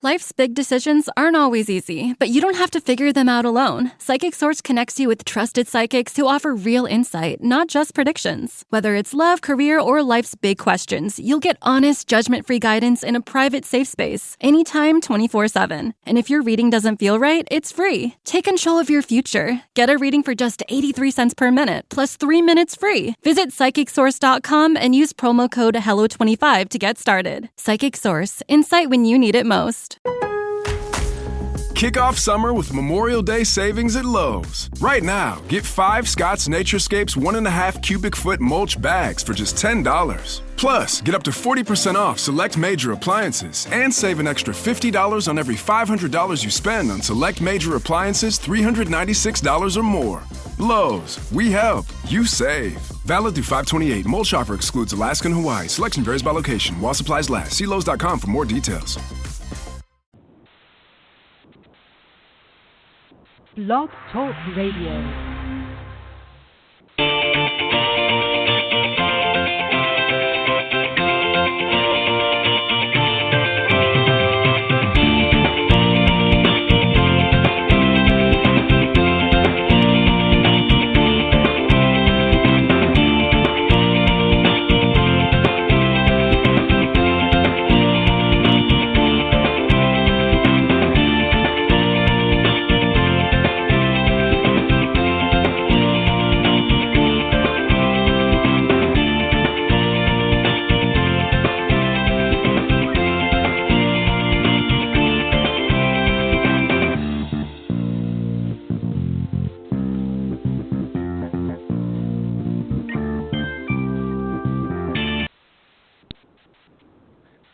Life's big decisions aren't always easy, but you don't have to figure them out alone. Psychic Source connects you with trusted psychics who offer real insight, not just predictions. Whether it's love, career, or life's big questions, you'll get honest, judgment-free guidance in a private, safe space, anytime, 24/7. And if your reading doesn't feel right, it's free. Take control of your future. Get a reading for just 83 cents per minute, plus 3 minutes free. Visit PsychicSource.com and use promo code HELLO25 to get started. Psychic Source, insight when you need it most. Kick off summer with Memorial Day savings at Lowe's. Right now, get 5 Scott's Naturescapes 1.5 cubic foot mulch bags for just $10. Plus, get up to 40% off select major appliances and save an extra $50 on every $500 you spend on select major appliances $396 or more. Lowe's, we help, you save. Valid through 5/28. Mulch offer excludes Alaska and Hawaii. Selection varies by location. While supplies last. See Lowe's.com for more details. Blog Talk Radio.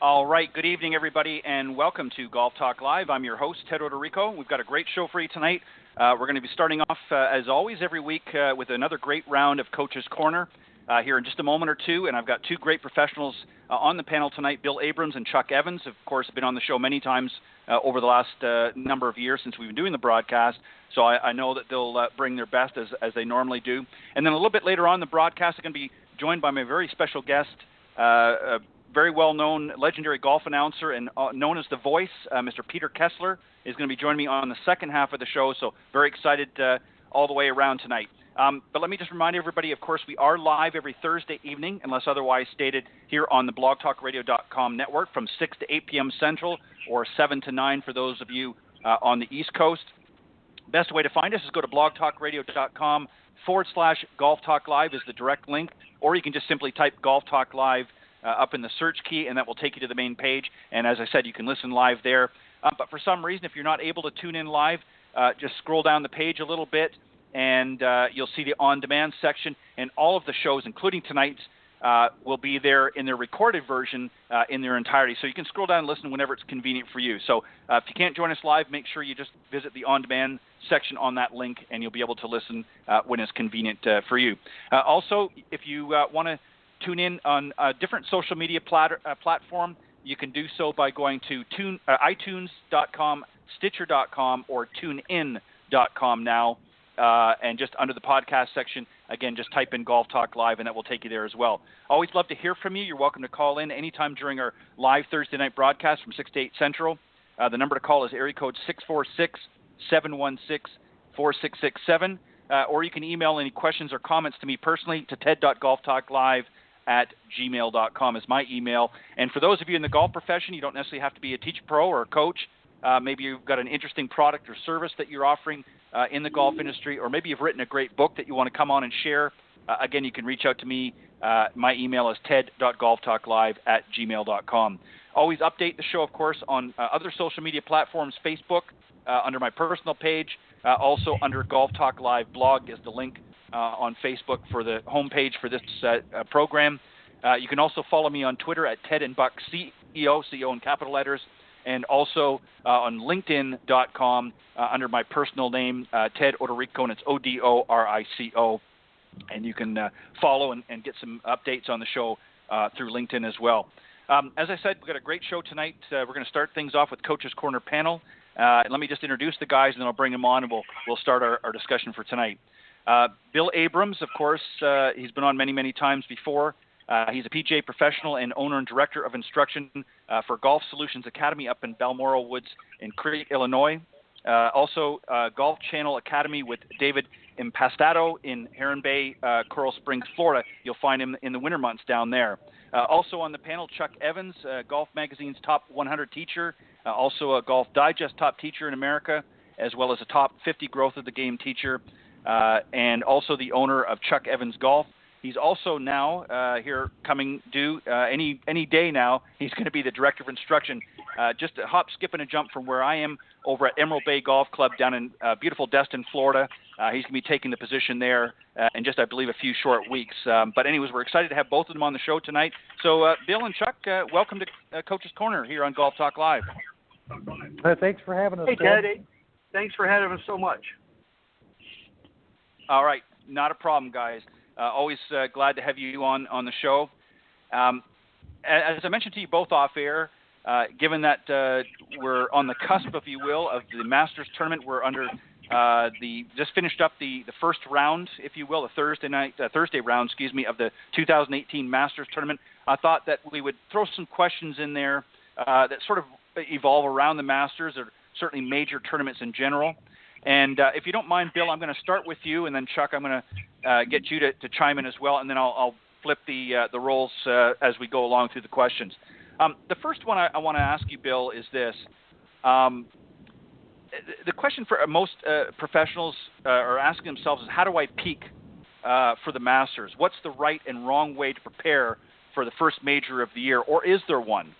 All right, good evening, everybody, and welcome to Golf Talk Live. I'm your host, Ted Odorico. We've got a great show for you tonight. We're going to be starting off, as always, every week with another great round of Coach's Corner here in just a moment or two, and I've got two great professionals on the panel tonight, Bill Abrams and Chuck Evans. Of course, have been on the show many times over the last number of years since we've been doing the broadcast, so I know that they'll bring their best as they normally do. And then a little bit later on in the broadcast, I'm going to be joined by my very special guest, very well-known, legendary golf announcer and known as The Voice, Mr. Peter Kessler, is going to be joining me on the second half of the show, so very excited all the way around tonight. But let me just remind everybody, of course, we are live every Thursday evening, unless otherwise stated, here on the blogtalkradio.com network from 6 to 8 p.m. Central, or 7 to 9 for those of you on the East Coast. Best way to find us is go to blogtalkradio.com/Golf Talk Live is the direct link, or you can just simply type Golf Talk Live up in the search key, and that will take you to the main page. And as I said, you can listen live there. But for some reason, if you're not able to tune in live, just scroll down the page a little bit, and you'll see the on-demand section. And all of the shows, including tonight's, will be there in their recorded version in their entirety. So you can scroll down and listen whenever it's convenient for you. So if you can't join us live, make sure you just visit the on-demand section on that link, and you'll be able to listen when it's convenient for you. Also, if you want to tune in on a different social media platform, you can do so by going to iTunes.com, Stitcher.com, or TuneIn.com now. And just under the podcast section, again, just type in Golf Talk Live, and that will take you there as well. Always love to hear from you. You're welcome to call in anytime during our live Thursday night broadcast from 6 to 8 Central. The number to call is area code 646-716-4667. Or you can email any questions or comments to me personally to ted.golftalklive@gmail.com is my email. And for those of you in the golf profession, you don't necessarily have to be a teacher pro or a coach. Maybe you've got an interesting product or service that you're offering in the golf industry, or maybe you've written a great book that you want to come on and share. Again, you can reach out to me. My email is ted.golftalklive@gmail.com. Always update the show, of course, on other social media platforms, Facebook, under my personal page. Also under Golf Talk Live blog is the link on Facebook for the homepage for this program. You can also follow me on Twitter at Ted and Buck CEO, CEO in capital letters, and also on LinkedIn.com under my personal name, Ted Odorico, and it's Odorico. And you can follow and get some updates on the show through LinkedIn as well. As I said, we've got a great show tonight. We're going to start things off with Coach's Corner panel. Let me just introduce the guys, and then I'll bring them on, and we'll start our discussion for tonight. Bill Abrams, of course, he's been on many, many times before. He's a PGA professional and owner and director of instruction for Golf Solutions Academy up in Balmoral Woods in Crete, Illinois. Also, Golf Channel Academy with David Impastato in Heron Bay, Coral Springs, Florida. You'll find him in the winter months down there. Also on the panel, Chuck Evans, Golf Magazine's top 100 teacher, also a Golf Digest top teacher in America, as well as a top 50 growth of the game teacher, and also the owner of Chuck Evans Golf. He's also now here coming due any day now. He's going to be the director of instruction, just a hop, skip, and a jump from where I am over at Emerald Bay Golf Club down in beautiful Destin, Florida. He's going to be taking the position there in just, I believe, a few short weeks. But anyways, we're excited to have both of them on the show tonight. So, Bill and Chuck, welcome to Coach's Corner here on Golf Talk Live. Thanks for having us. Hey, Ted. Thanks for having us so much. All right. Not a problem, guys. Always glad to have you on the show. As I mentioned to you both off air, given that we're on the cusp, if you will, of the Masters tournament, we're under just finished up the first round, if you will, the Thursday round, of the 2018 Masters tournament. I thought that we would throw some questions in there that sort of evolve around the Masters, or certainly major tournaments in general. And if you don't mind, Bill, I'm going to start with you, and then Chuck, I'm going to get you to chime in as well, and then I'll flip the roles as we go along through the questions. The first one I want to ask you, Bill, is this. The question for most professionals are asking themselves is, how do I peak for the Masters? What's the right and wrong way to prepare for the first major of the year, or is there one?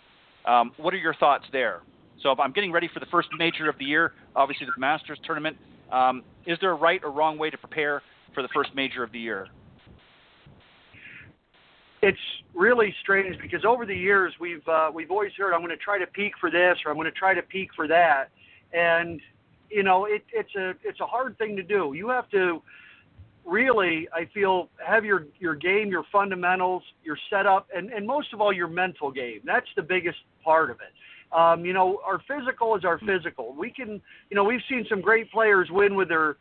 What are your thoughts there? So if I'm getting ready for the first major of the year, obviously the Masters tournament, is there a right or wrong way to prepare for the first major of the year? It's really strange because over the years we've always heard, I'm going to try to peak for this, or I'm going to try to peak for that, and you know it's a hard thing to do. You have to really, I feel, have your game, your fundamentals, your setup, and most of all your mental game. That's the biggest part of it. Our physical is our physical. We can, we've seen some great players win with their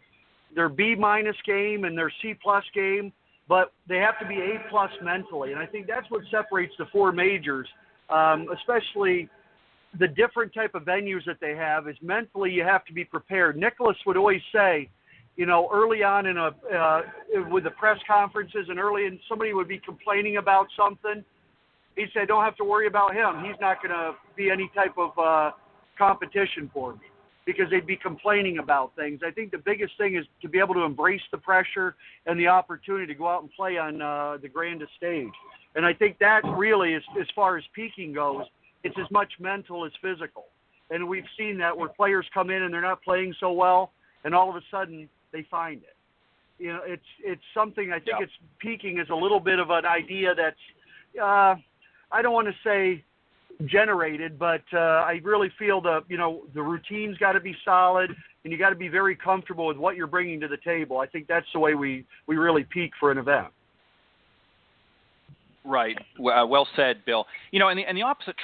B- game and their C+ game, but they have to be A+ mentally. And I think that's what separates the four majors, especially the different type of venues that they have, is mentally you have to be prepared. Nicholas would always say, early on with the press conferences and somebody would be complaining about something. He said, don't have to worry about him. He's not going to be any type of competition for me, because they'd be complaining about things. I think the biggest thing is to be able to embrace the pressure and the opportunity to go out and play on the grandest stage. And I think that really, as far as peaking goes, it's as much mental as physical. And we've seen that where players come in and they're not playing so well, and all of a sudden they find it. It's something, I think it's peaking is a little bit of an idea that's, I don't want to say generated, but I really feel the routine's got to be solid, and you got to be very comfortable with what you're bringing to the table. I think that's the way we really peak for an event. Right. Well said, Bill. And the opposite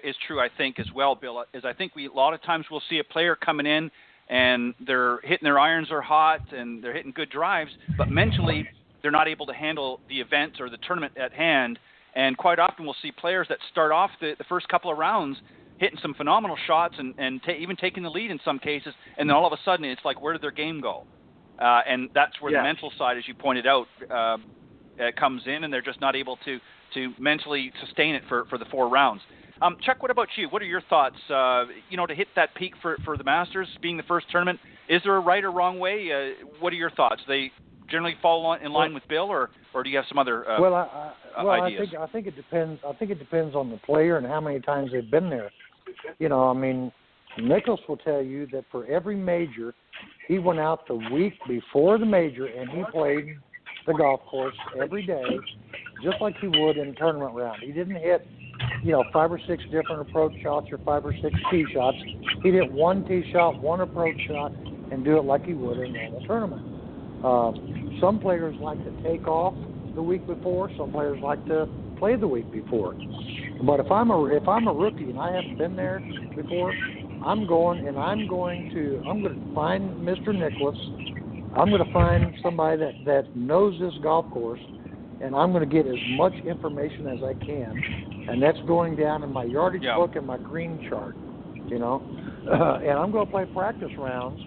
is true, I think, as well, Bill, is I think a lot of times we'll see a player coming in and they're hitting, their irons are hot and they're hitting good drives, but mentally they're not able to handle the event or the tournament at hand. And quite often we'll see players that start off the first couple of rounds hitting some phenomenal shots and even taking the lead in some cases, and then all of a sudden it's like, where did their game go? And that's where the mental side, as you pointed out, comes in, and they're just not able to mentally sustain it for the four rounds. Chuck, what about you? What are your thoughts, to hit that peak for the Masters, being the first tournament? Is there a right or wrong way? What are your thoughts? They generally fall in line with Bill, or do you have some other ideas? I think it depends. I think it depends on the player and how many times they've been there. Nicholas will tell you that for every major, he went out the week before the major and he played the golf course every day, just like he would in a tournament round. He didn't hit, 5 or 6 different approach shots or 5 or 6 tee shots. He'd hit one tee shot, one approach shot, and do it like he would in a normal tournament. Some players like to take off the week before. Some players like to play the week before. But if I'm a rookie and I haven't been there before, I'm going to find Mr. Nicholas. I'm going to find somebody that knows this golf course, and I'm going to get as much information as I can, and that's going down in my yardage book and my green chart, and I'm going to play practice rounds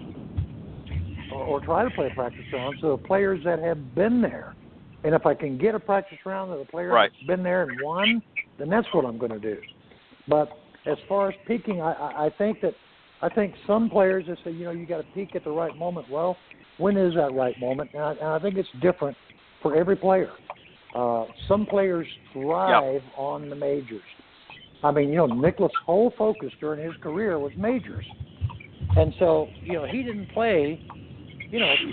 or try to play practice rounds to the players that have been there. And if I can get a practice round of a player that's been there and won, then that's what I'm going to do. But as far as peaking, I think some players that say, you got to peak at the right moment. Well, when is that right moment? And I think it's different for every player. Some players thrive on the majors. I mean, Nicklaus' whole focus during his career was majors. And so, he didn't play,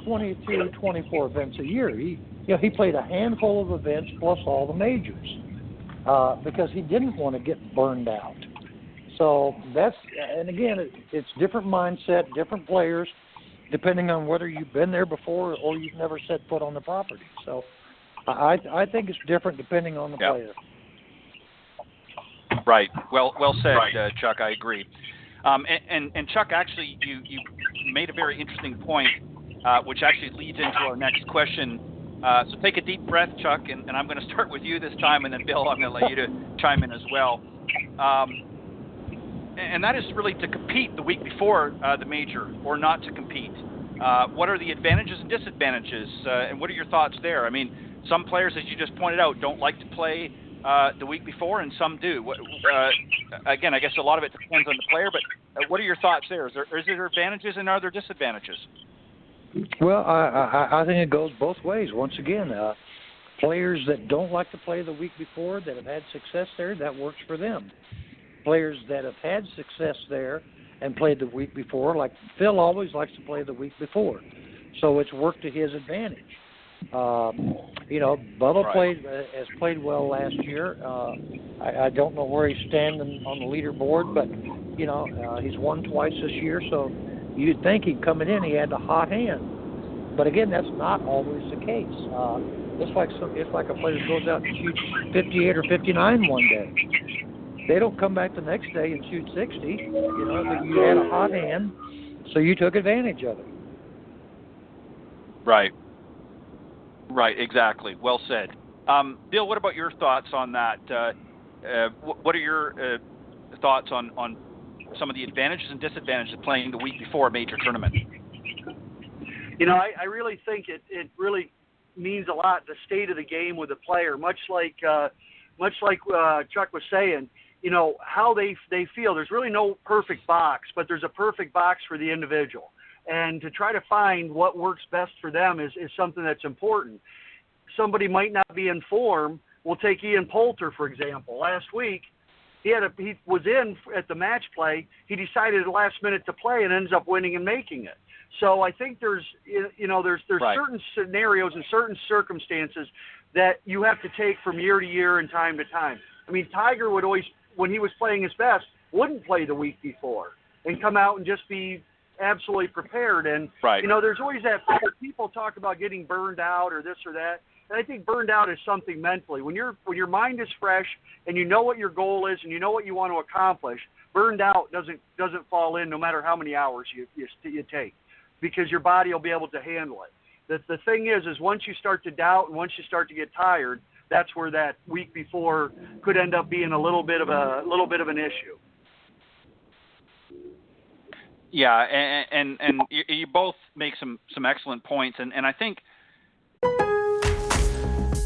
22, 24 events a year. He played a handful of events plus all the majors because he didn't want to get burned out. So and again, it's different mindset, different players, depending on whether you've been there before or you've never set foot on the property. So I think it's different depending on the player. Right. Well said, Chuck. I agree. And Chuck, actually, you made a very interesting point, which actually leads into our next question. So take a deep breath, Chuck, and I'm going to start with you this time, and then Bill, I'm going to let you to chime in as well. And that is really to compete the week before the major or not to compete. What are the advantages and disadvantages, and what are your thoughts there? I mean, some players, as you just pointed out, don't like to play the week before, and some do. Again, I guess a lot of it depends on the player, but what are your thoughts there? Is there advantages and are there disadvantages? Well, I think it goes both ways. Once again, players that don't like to play the week before that have had success there, that works for them. Players that have had success there and played the week before, like Phil always likes to play the week before, so it's worked to his advantage. Bubba has played well last year. I don't know where he's standing on the leaderboard, but he's won twice this year, so you'd think he'd coming in, he had a hot hand. But again, that's not always the case. It's like a player who goes out and shoots 58 or 59 one day. They don't come back the next day and shoot 60. But you had a hot hand, so you took advantage of it. Right, exactly. Well said. Bill, what about your thoughts on that? What are your thoughts on some of the advantages and disadvantages of playing the week before a major tournament? I really think it really means a lot, the state of the game with the player, much like Chuck was saying, how they feel. There's really no perfect box, but there's a perfect box for the individual. And to try to find what works best for them is something that's important. Somebody might not be in form. We'll take Ian Poulter, for example. Last week, he was in at the match play. He decided at the last minute to play and ends up winning and making it. So I think there's certain scenarios and certain circumstances that you have to take from year to year and time to time. I mean, Tiger would always, when he was playing his best, wouldn't play the week before and come out and just be absolutely prepared. And, there's always that people talk about getting burned out or this or that. And I think burned out is something mentally. When your mind is fresh and you know what your goal is and you know what you want to accomplish, burned out doesn't fall in no matter how many hours you take, because your body will be able to handle it. The thing is once you start to doubt and once you start to get tired, that's where that week before could end up being a little bit of an issue. Yeah, and you both make some excellent points, and I think.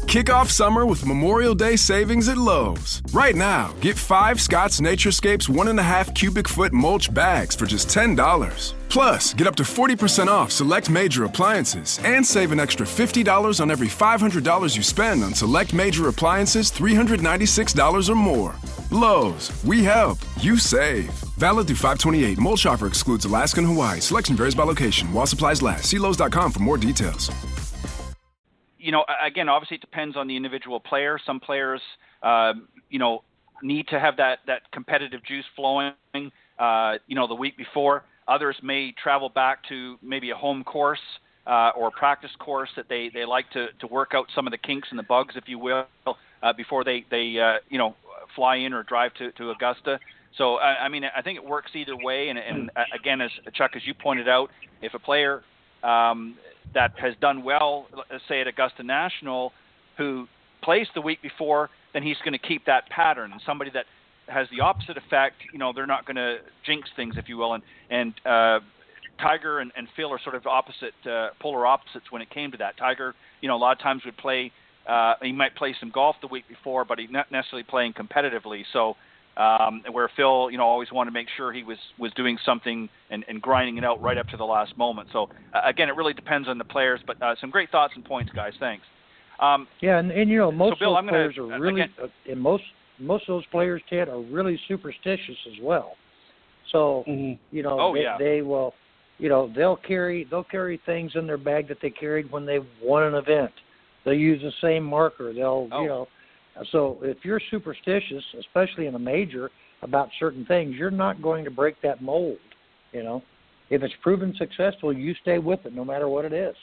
Kick off summer with Memorial Day savings at Lowe's. Right now, get 5 Scott's Naturescapes 1.5 cubic foot mulch bags for just $10. Plus, get up to 40% off select major appliances and save an extra $50 on every $500 you spend on select major appliances $396 or more. Lowe's, we help, you save. Valid through 5/28. Mulch offer excludes Alaska and Hawaii. Selection varies by location. While supplies last. See Lowe's.com for more details. Again, obviously it depends on the individual player. Some players, need to have that competitive juice flowing, the week before. Others may travel back to maybe a home course or a practice course that they like to work out some of the kinks and the bugs, if you will, before they fly in or drive to Augusta. So, I think it works either way. And again, as Chuck, as you pointed out, if a player – that has done well, let's say at Augusta National, who, is going to want to plays the week before, then he's going to keep that pattern. And somebody that has the opposite effect, they're not going to jinx things, if you will. And Tiger and Phil are sort of polar opposites when it came to that. Tiger, a lot of times would play. He might play some golf the week before, but he's not necessarily playing competitively. So where Phil, always wanted to make sure he was doing something and grinding it out right up to the last moment. So again, it really depends on the players. But some great thoughts and points, guys. Thanks. And most so Bill, of those players are really, and most of those players, Ted, are really superstitious as well. So they will, they'll carry things in their bag that they carried when they won an event. They'll use the same marker. So if you're superstitious, especially in a major, about certain things, you're not going to break that mold. If it's proven successful, you stay with it no matter what it is.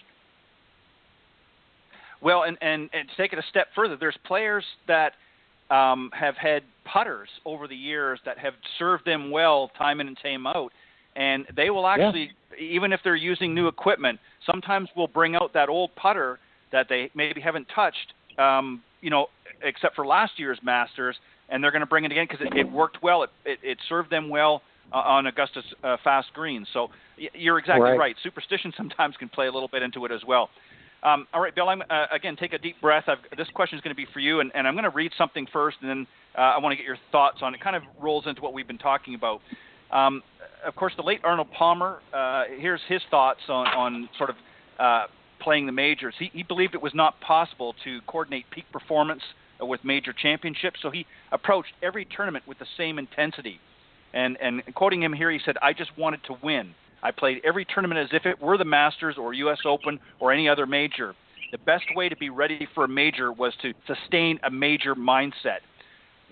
Well, and to take it a step further, there's players that have had putters over the years that have served them well time in and time out, and they will actually, even if they're using new equipment, sometimes will bring out that old putter that they maybe haven't touched, except for last year's Masters, and they're going to bring it again because it worked well. It served them well on Augusta's fast greens. So you're exactly right. Superstition sometimes can play a little bit into it as well. All right, Bill, again, take a deep breath. This question is going to be for you, and I'm going to read something first, and then I want to get your thoughts on it. It kind of rolls into what we've been talking about. Of course, the late Arnold Palmer, here's his thoughts on sort of playing the majors. He believed it was not possible to coordinate peak performance with major championships, so he approached every tournament with the same intensity. And quoting him here, he said, "I just wanted to win. I played every tournament as if it were the Masters or U.S. Open or any other major. The best way to be ready for a major was to sustain a major mindset."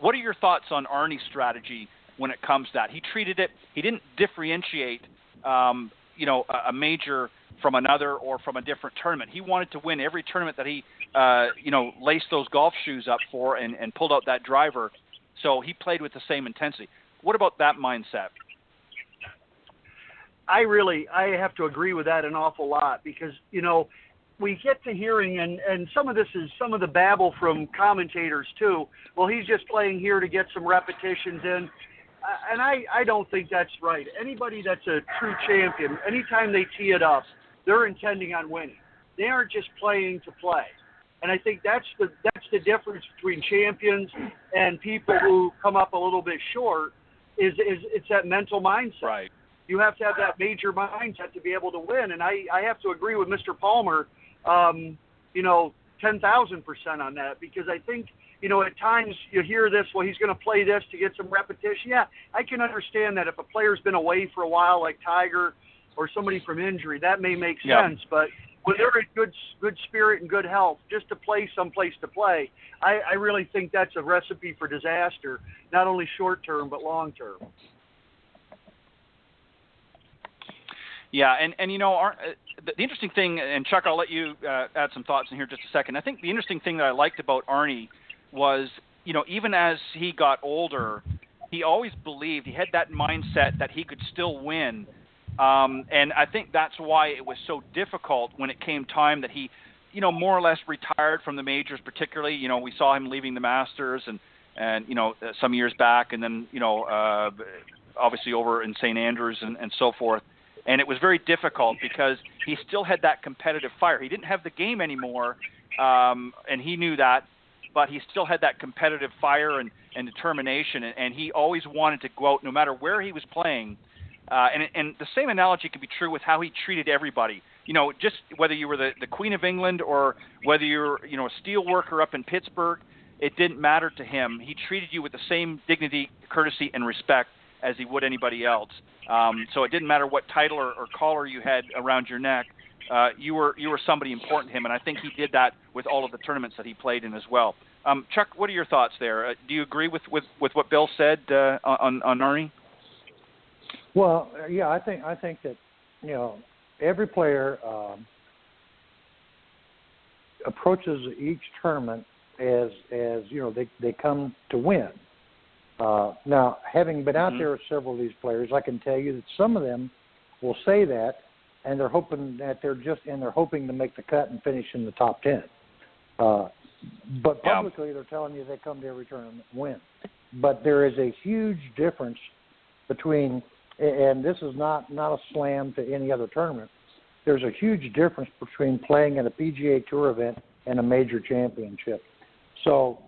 What are your thoughts on Arnie's strategy when it comes to that? He treated it, he didn't differentiate, a major from another or from a different tournament. He wanted to win every tournament that he, laced those golf shoes up for and pulled out that driver. So he played with the same intensity. What about that mindset? I have to agree with that an awful lot because, we get to hearing, and some of this is some of the babble from commentators too. Well, he's just playing here to get some repetitions in. And I don't think that's right. Anybody that's a true champion, anytime they tee it up, they're intending on winning. They aren't just playing to play. And I think that's the difference between champions and people who come up a little bit short is it's that mental mindset. Right. You have to have that major mindset to be able to win. And I have to agree with Mr. Palmer, 10,000% on that, because I think, at times you hear this, well, he's going to play this to get some repetition. Yeah, I can understand that if a player's been away for a while, like Tiger or somebody from injury, that may make sense. But when they're in good spirit and good health, just to play someplace to play, I really think that's a recipe for disaster, not only short term but long term. Yeah, and the interesting thing, and Chuck, I'll let you add some thoughts in here in just a second. I think the interesting thing that I liked about Arnie was, even as he got older, he always believed, he had that mindset that he could still win. And I think that's why it was so difficult when it came time that he, more or less retired from the majors, particularly. We saw him leaving the Masters and some years back, and then, obviously over in St. Andrews and so forth. And it was very difficult because he still had that competitive fire. He didn't have the game anymore, and he knew that, but he still had that competitive fire and determination, and he always wanted to go out no matter where he was playing. And the same analogy can be true with how he treated everybody. Just whether you were the Queen of England or whether you're, a steel worker up in Pittsburgh, it didn't matter to him. He treated you with the same dignity, courtesy, and respect as he would anybody else. So it didn't matter what title or collar you had around your neck. You were somebody important to him, and I think he did that with all of the tournaments that he played in as well. Chuck, what are your thoughts there? Do you agree with what Bill said on Arnie? Well, yeah, I think that every player approaches each tournament as they come to win. Now, having been out there with several of these players, I can tell you that some of them will say that, and they're hoping that they're hoping to make the cut and finish in the top 10. But publicly, they're telling you they come to every tournament and win. But there is a huge difference between, and this is not a slam to any other tournament, there's a huge difference between playing at a PGA Tour event and a major championship. So,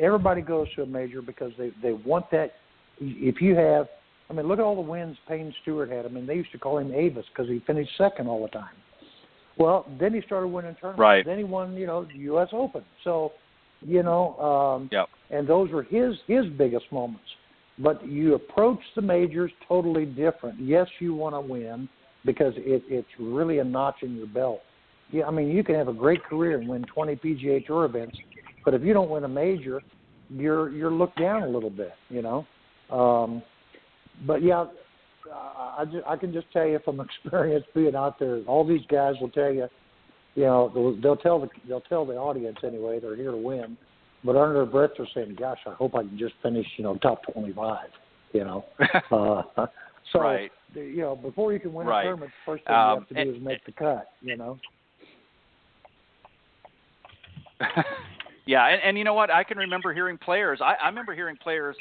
everybody goes to a major because they want that. If you have, look at all the wins Payne Stewart had. They used to call him Avis because he finished second all the time. Well, then he started winning tournaments. Right. Then he won, the U.S. Open. So, and those were his biggest moments. But you approach the majors totally different. Yes, you want to win because it's really a notch in your belt. Yeah, you can have a great career and win 20 PGA Tour events, but if you don't win a major, you're looked down a little bit, But yeah, I can just tell you from experience being out there, all these guys will tell you, they'll tell the audience anyway they're here to win, but under their breath they're saying, "Gosh, I hope I can just finish, top 25." So right. Before you can win a tournament, the first thing you have to do is make the cut. Yeah, and you know what? I can remember hearing players. I remember hearing players,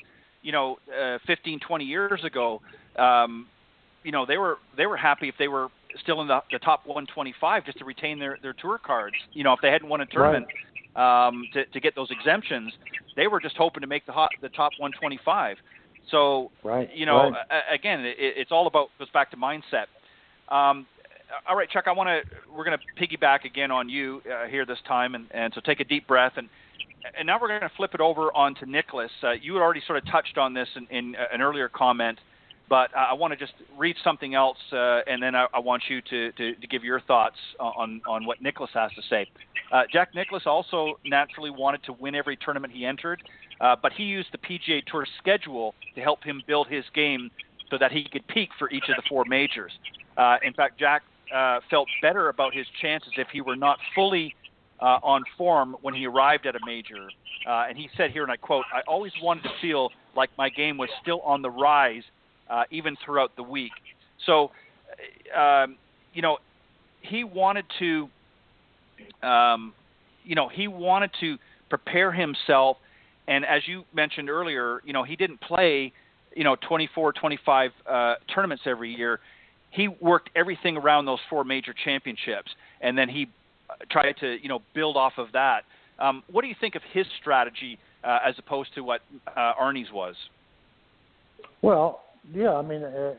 15, 20 years ago. They were happy if they were still in the top 125 just to retain their tour cards. If they hadn't won a tournament, to get those exemptions, they were just hoping to make the top 125. So, again, it's all about, goes back to mindset. All right, Chuck, we're going to piggyback again on you here this time, and so take a deep breath, and now we're going to flip it over onto Nicholas. You had already sort of touched on this in an earlier comment, but I want to just read something else, and then I want you to give your thoughts on what Nicholas has to say. Jack Nicklaus also naturally wanted to win every tournament he entered, but he used the PGA Tour schedule to help him build his game so that he could peak for each of the four majors. In fact, Jack felt better about his chances if he were not fully on form when he arrived at a major. And he said here, and I quote, "I always wanted to feel like my game was still on the rise even throughout the week." So, he wanted to, he wanted to prepare himself. And as you mentioned earlier, he didn't play, 24, 25 tournaments every year. He worked everything around those four major championships, and then he tried to, build off of that. What do you think of his strategy as opposed to what Arnie's was? Well, yeah,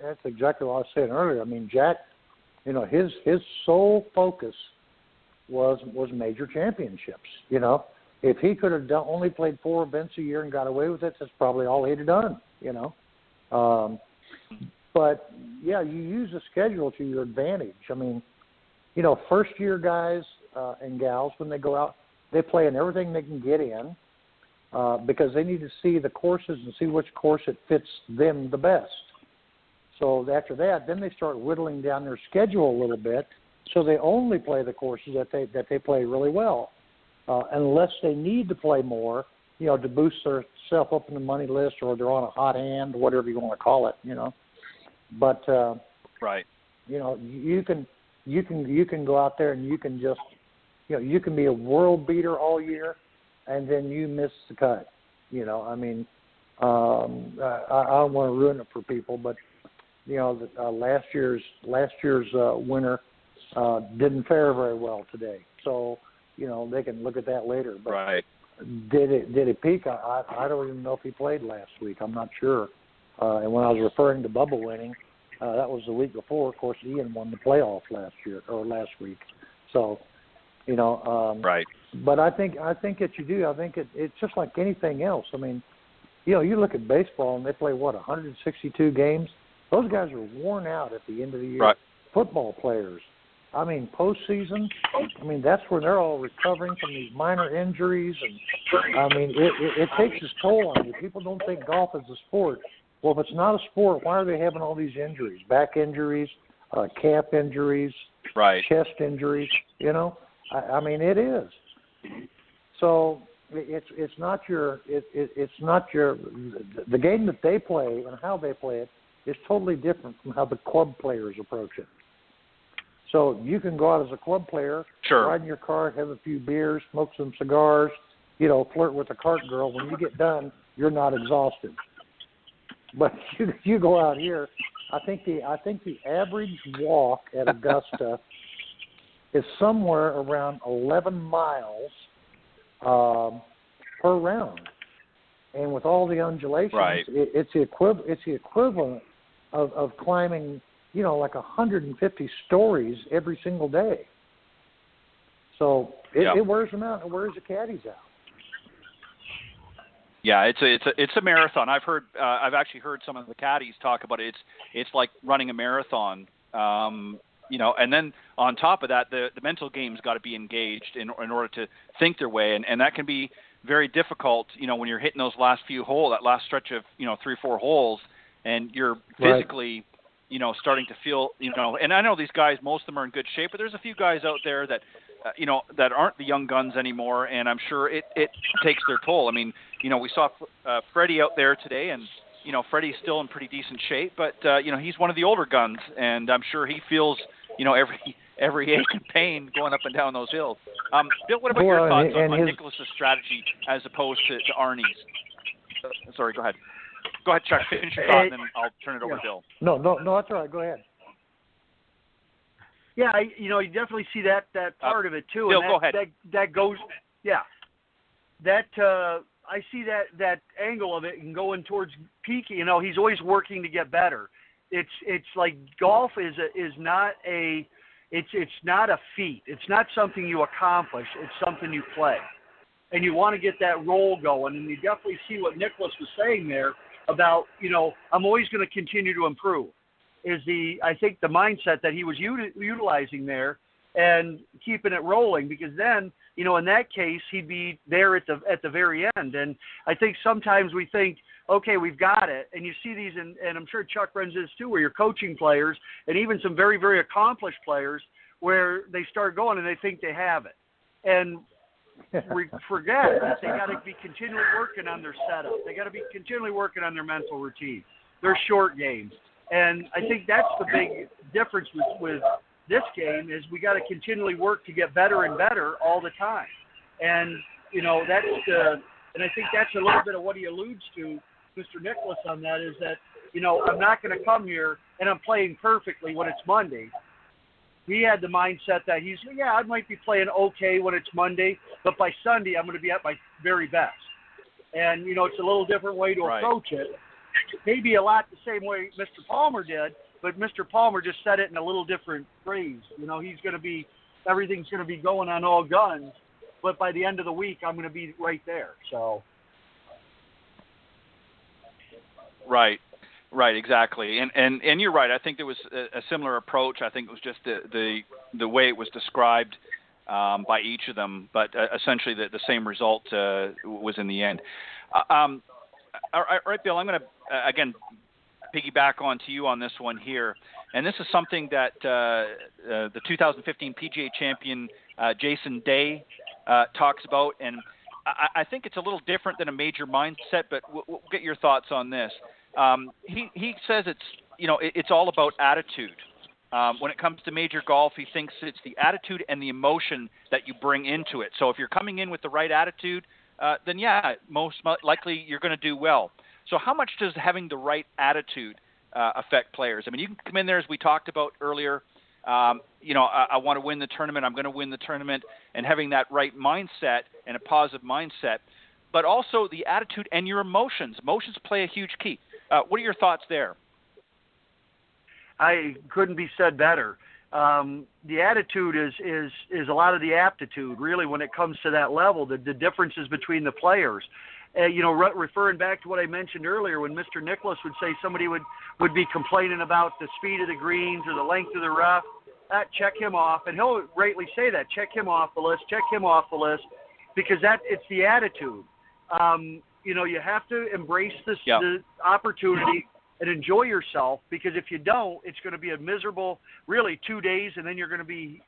that's exactly what I was saying earlier. Jack, his sole focus was major championships. If he could have only played 4 events a year and got away with it, that's probably all he'd have done. But, yeah, you use the schedule to your advantage. First-year guys and gals, when they go out, they play in everything they can get in because they need to see the courses and see which course it fits them the best. So after that, then they start whittling down their schedule a little bit so they only play the courses that they play really well, unless they need to play more, to boost their self up in the money list or they're on a hot hand, whatever you want to call it, But right, you can go out there and you can just, you can be a world beater all year, and then you miss the cut. I don't want to ruin it for people, but last year's winner didn't fare very well today. So they can look at that later. But right. Did it peak? I don't even know if he played last week. I'm not sure. And when I was referring to Bubba winning, that was the week before. Of course, Ian won the playoff last week. So, right. But I think that you do. I think it's just like anything else. You look at baseball and they play 162 games. Those guys are worn out at the end of the year. Right. Football players. Postseason. That's where they're all recovering from these minor injuries, and it takes its toll on you. People don't think golf is a sport. Well, if it's not a sport, why are they having all these injuries? Back injuries, calf injuries, right, chest injuries. It is. So it's not the game that they play and how they play it is totally different from how the club players approach it. So you can go out as a club player, Sure. ride in your car, have a few beers, smoke some cigars, flirt with a cart girl. When you get done, you're not exhausted. But you go out here, I think the average walk at Augusta is somewhere around 11 miles per round, and with all the undulations, right. it's the equivalent of climbing, like 150 stories every single day. So it wears them out. It wears the caddies out. Yeah, it's a marathon. I've actually heard some of the caddies talk about it. It's like running a marathon. And then on top of that, the mental game's got to be engaged in order to think their way, and that can be very difficult. When you're hitting those last few holes, that last stretch of 3 or 4 holes, and you're physically, starting to feel, And I know these guys, most of them are in good shape, but there's a few guys out there that, that aren't the young guns anymore, and I'm sure it takes their toll. I mean, we saw Freddie out there today, and Freddie's still in pretty decent shape, but he's one of the older guns, and I'm sure he feels every ache and pain going up and down those hills. Bill, what about your thoughts on Nicholas's strategy as opposed to Arnie's? Sorry, go ahead. Go ahead, Chuck. Finish your thought, and then I'll turn it over to Bill. No, that's all right. Go ahead. Yeah, you definitely see that part of it too. Bill, and go ahead. That goes, yeah. That I see that angle of it and going towards peaking. He's always working to get better. It's like golf is not a feat. It's not something you accomplish. It's something you play, and you want to get that roll going. And you definitely see what Nicholas was saying there about I'm always going to continue to improve. I think the mindset that he was utilizing there and keeping it rolling, because then, in that case, he'd be there at the very end. And I think sometimes we think, okay, we've got it. And you see these, and I'm sure Chuck runs this too, where you're coaching players and even some very, very accomplished players where they start going and they think they have it. And we forget that they got to be continually working on their setup. They got to be continually working on their mental routine, their short games. And I think that's the big difference with this game is we got to continually work to get better and better all the time. And, and I think that's a little bit of what he alludes to, Mr. Nicholas, on that is that, I'm not going to come here and I'm playing perfectly when it's Monday. He had the mindset that I might be playing okay when it's Monday, but by Sunday I'm going to be at my very best. And, it's a little different way to approach it. Maybe a lot the same way Mr. Palmer did, but Mr. Palmer just said it in a little different phrase. Everything's going to be going on all guns, but by the end of the week, I'm going to be right there. So. Right, exactly. And you're right. I think there was a similar approach. I think it was just the way it was described by each of them, but essentially the same result was in the end. All right, Bill, I'm going to, again, piggyback onto you on this one here. And this is something that the 2015 PGA champion Jason Day talks about. And I think it's a little different than a major mindset, but we'll get your thoughts on this. He says it's all about attitude. When it comes to major golf, he thinks it's the attitude and the emotion that you bring into it. So if you're coming in with the right attitude, then most likely you're going to do well. So how much does having the right attitude affect players? I mean, you can come in there, as we talked about earlier, I want to win the tournament, I'm going to win the tournament, and having that right mindset and a positive mindset, but also the attitude and your emotions. Emotions play a huge key. What are your thoughts there? I couldn't be said better. The attitude is a lot of the aptitude, really, when it comes to that level, the differences between the players. Referring back to what I mentioned earlier, when Mr. Nicholas would say somebody would be complaining about the speed of the greens or the length of the rough, check him off. And he'll rightly say that, check him off the list, because it's the attitude. You have to embrace the opportunity and enjoy yourself, because if you don't, it's going to be a miserable, really, 2 days, and then you're going to be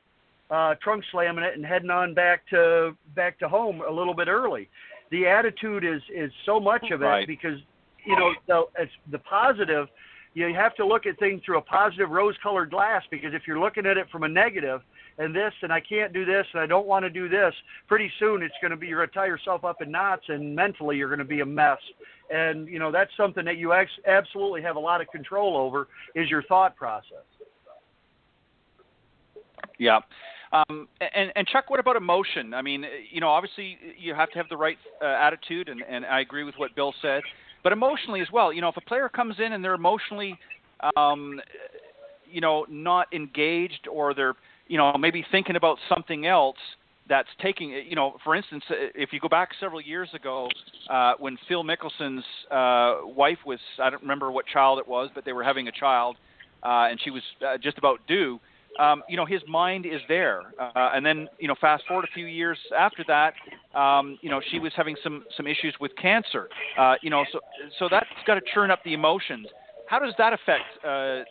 trunk slamming it and heading on back to home a little bit early. The attitude is so much of it, because it's the positive. you have to look at things through a positive rose-colored glass, because if you're looking at it from a negative, and I can't do this, and I don't want to do this, pretty soon you're going to tie yourself up in knots, and mentally you're going to be a mess. And, that's something that you absolutely have a lot of control over, is your thought process. Yeah. And Chuck, what about emotion? I mean, obviously you have to have the right attitude, and I agree with what Bill said, but emotionally as well. If a player comes in and they're emotionally, not engaged, or they're, maybe thinking about something else that's taking, for instance, if you go back several years ago, when Phil Mickelson's wife was, I don't remember what child it was, but they were having a child, and she was just about due. His mind is there. And then, fast forward a few years after that, she was having some issues with cancer. So that's got to churn up the emotions. How does that affect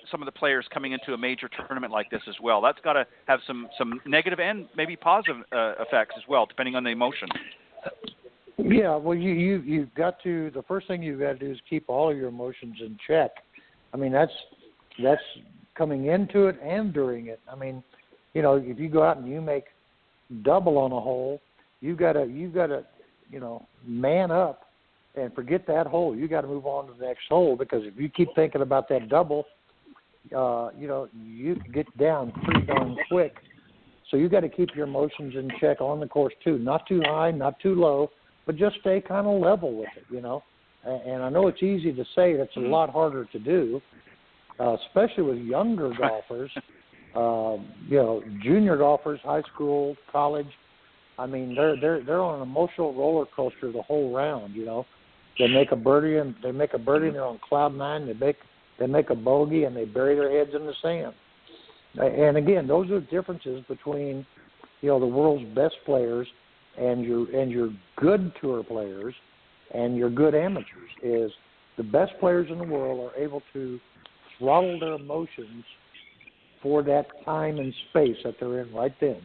some of the players coming into a major tournament like this as well? That's got to have some negative and maybe positive effects as well, depending on the emotion. Yeah, well, you've got to, the first thing you've got to do is keep all of your emotions in check. I mean, that's coming into it and during it. I mean, if you go out and you make double on a hole, you've got to, man up and forget that hole. You got to move on to the next hole, because if you keep thinking about that double, you get down pretty darn quick. So you got to keep your emotions in check on the course too. Not too high, not too low, but just stay kind of level with it, And I know it's easy to say, it's a lot harder to do, especially with younger golfers, junior golfers, high school, college. I mean, they're on an emotional roller coaster the whole round. They make a birdie and they're on cloud nine. They make a bogey and they bury their heads in the sand. And again, those are the differences between the world's best players and your good tour players and your good amateurs. Is the best players in the world are able to throttle their emotions for that time and space that they're in right then,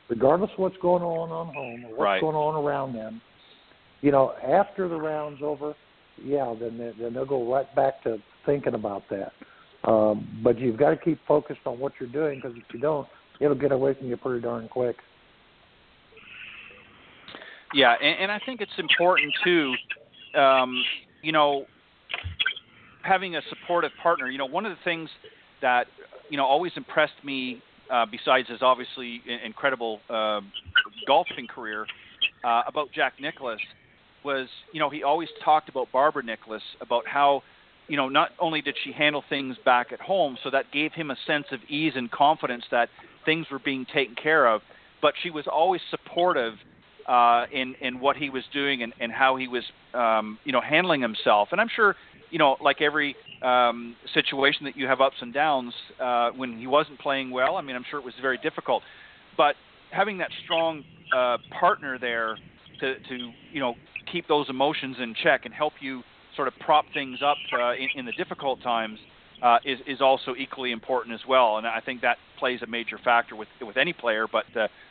regardless of what's going on home or what's going on around them. After the round's over, then they'll go right back to thinking about that. But you've got to keep focused on what you're doing, because if you don't, it'll get away from you pretty darn quick. Yeah, and I think it's important too, having a supportive partner. One of the things that, always impressed me, besides his obviously incredible golfing career, about Jack Nicklaus was, he always talked about Barbara Nicklaus, about how, not only did she handle things back at home, so that gave him a sense of ease and confidence that things were being taken care of, but she was always supportive in what he was doing and how he was, handling himself. And I'm sure, like every situation that you have ups and downs, when he wasn't playing well, I mean, I'm sure it was very difficult. But having that strong partner there to keep those emotions in check and help you sort of prop things up in the difficult times is also equally important as well. And I think that plays a major factor with any player, but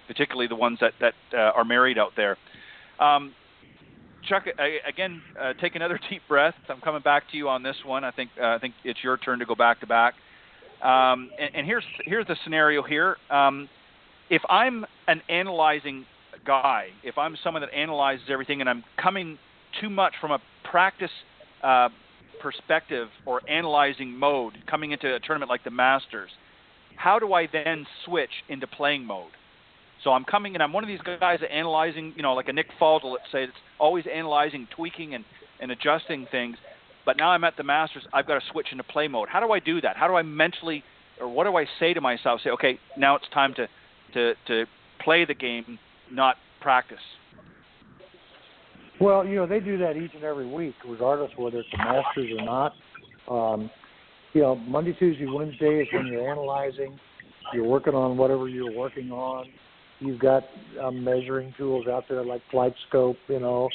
particularly the ones that are married out there. Chuck, again, take another deep breath. I'm coming back to you on this one. I think it's your turn to go back to back. And here's the scenario here. If I'm an analyzing guy, if I'm someone that analyzes everything and I'm coming too much from a practice perspective or analyzing mode coming into a tournament like the Masters, how do I then switch into playing mode? So I'm coming and I'm one of these guys that analyzing, like a Nick Faldo, let's say, that's always analyzing, tweaking and adjusting things. But now I'm at the Masters, I've got to switch into play mode. How do I do that? How do I mentally, or what do I say to myself? Say, okay, now it's time to play the game, not practice. Well, they do that each and every week, regardless whether it's the Masters or not. Monday, Tuesday, Wednesday is when you're analyzing. You're working on whatever you're working on. You've got measuring tools out there like Flight Scope, or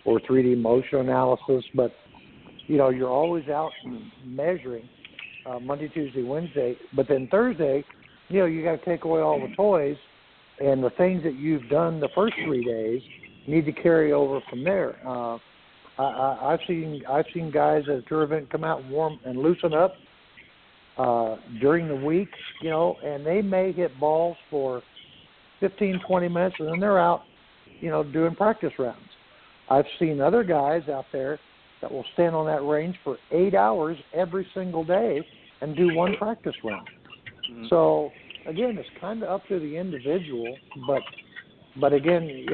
3D motion analysis. But, you're always out measuring Monday, Tuesday, Wednesday. But then Thursday, you got to take away all the toys, and the things that you've done the first 3 days need to carry over from there. I've seen guys at a tour event come out and warm and loosen up during the week, and they may hit balls for 15, 20 minutes, and then they're out, doing practice rounds. I've seen other guys out there that will stand on that range for 8 hours every single day and do one practice round. Mm-hmm. So, again, it's kind of up to the individual, but again,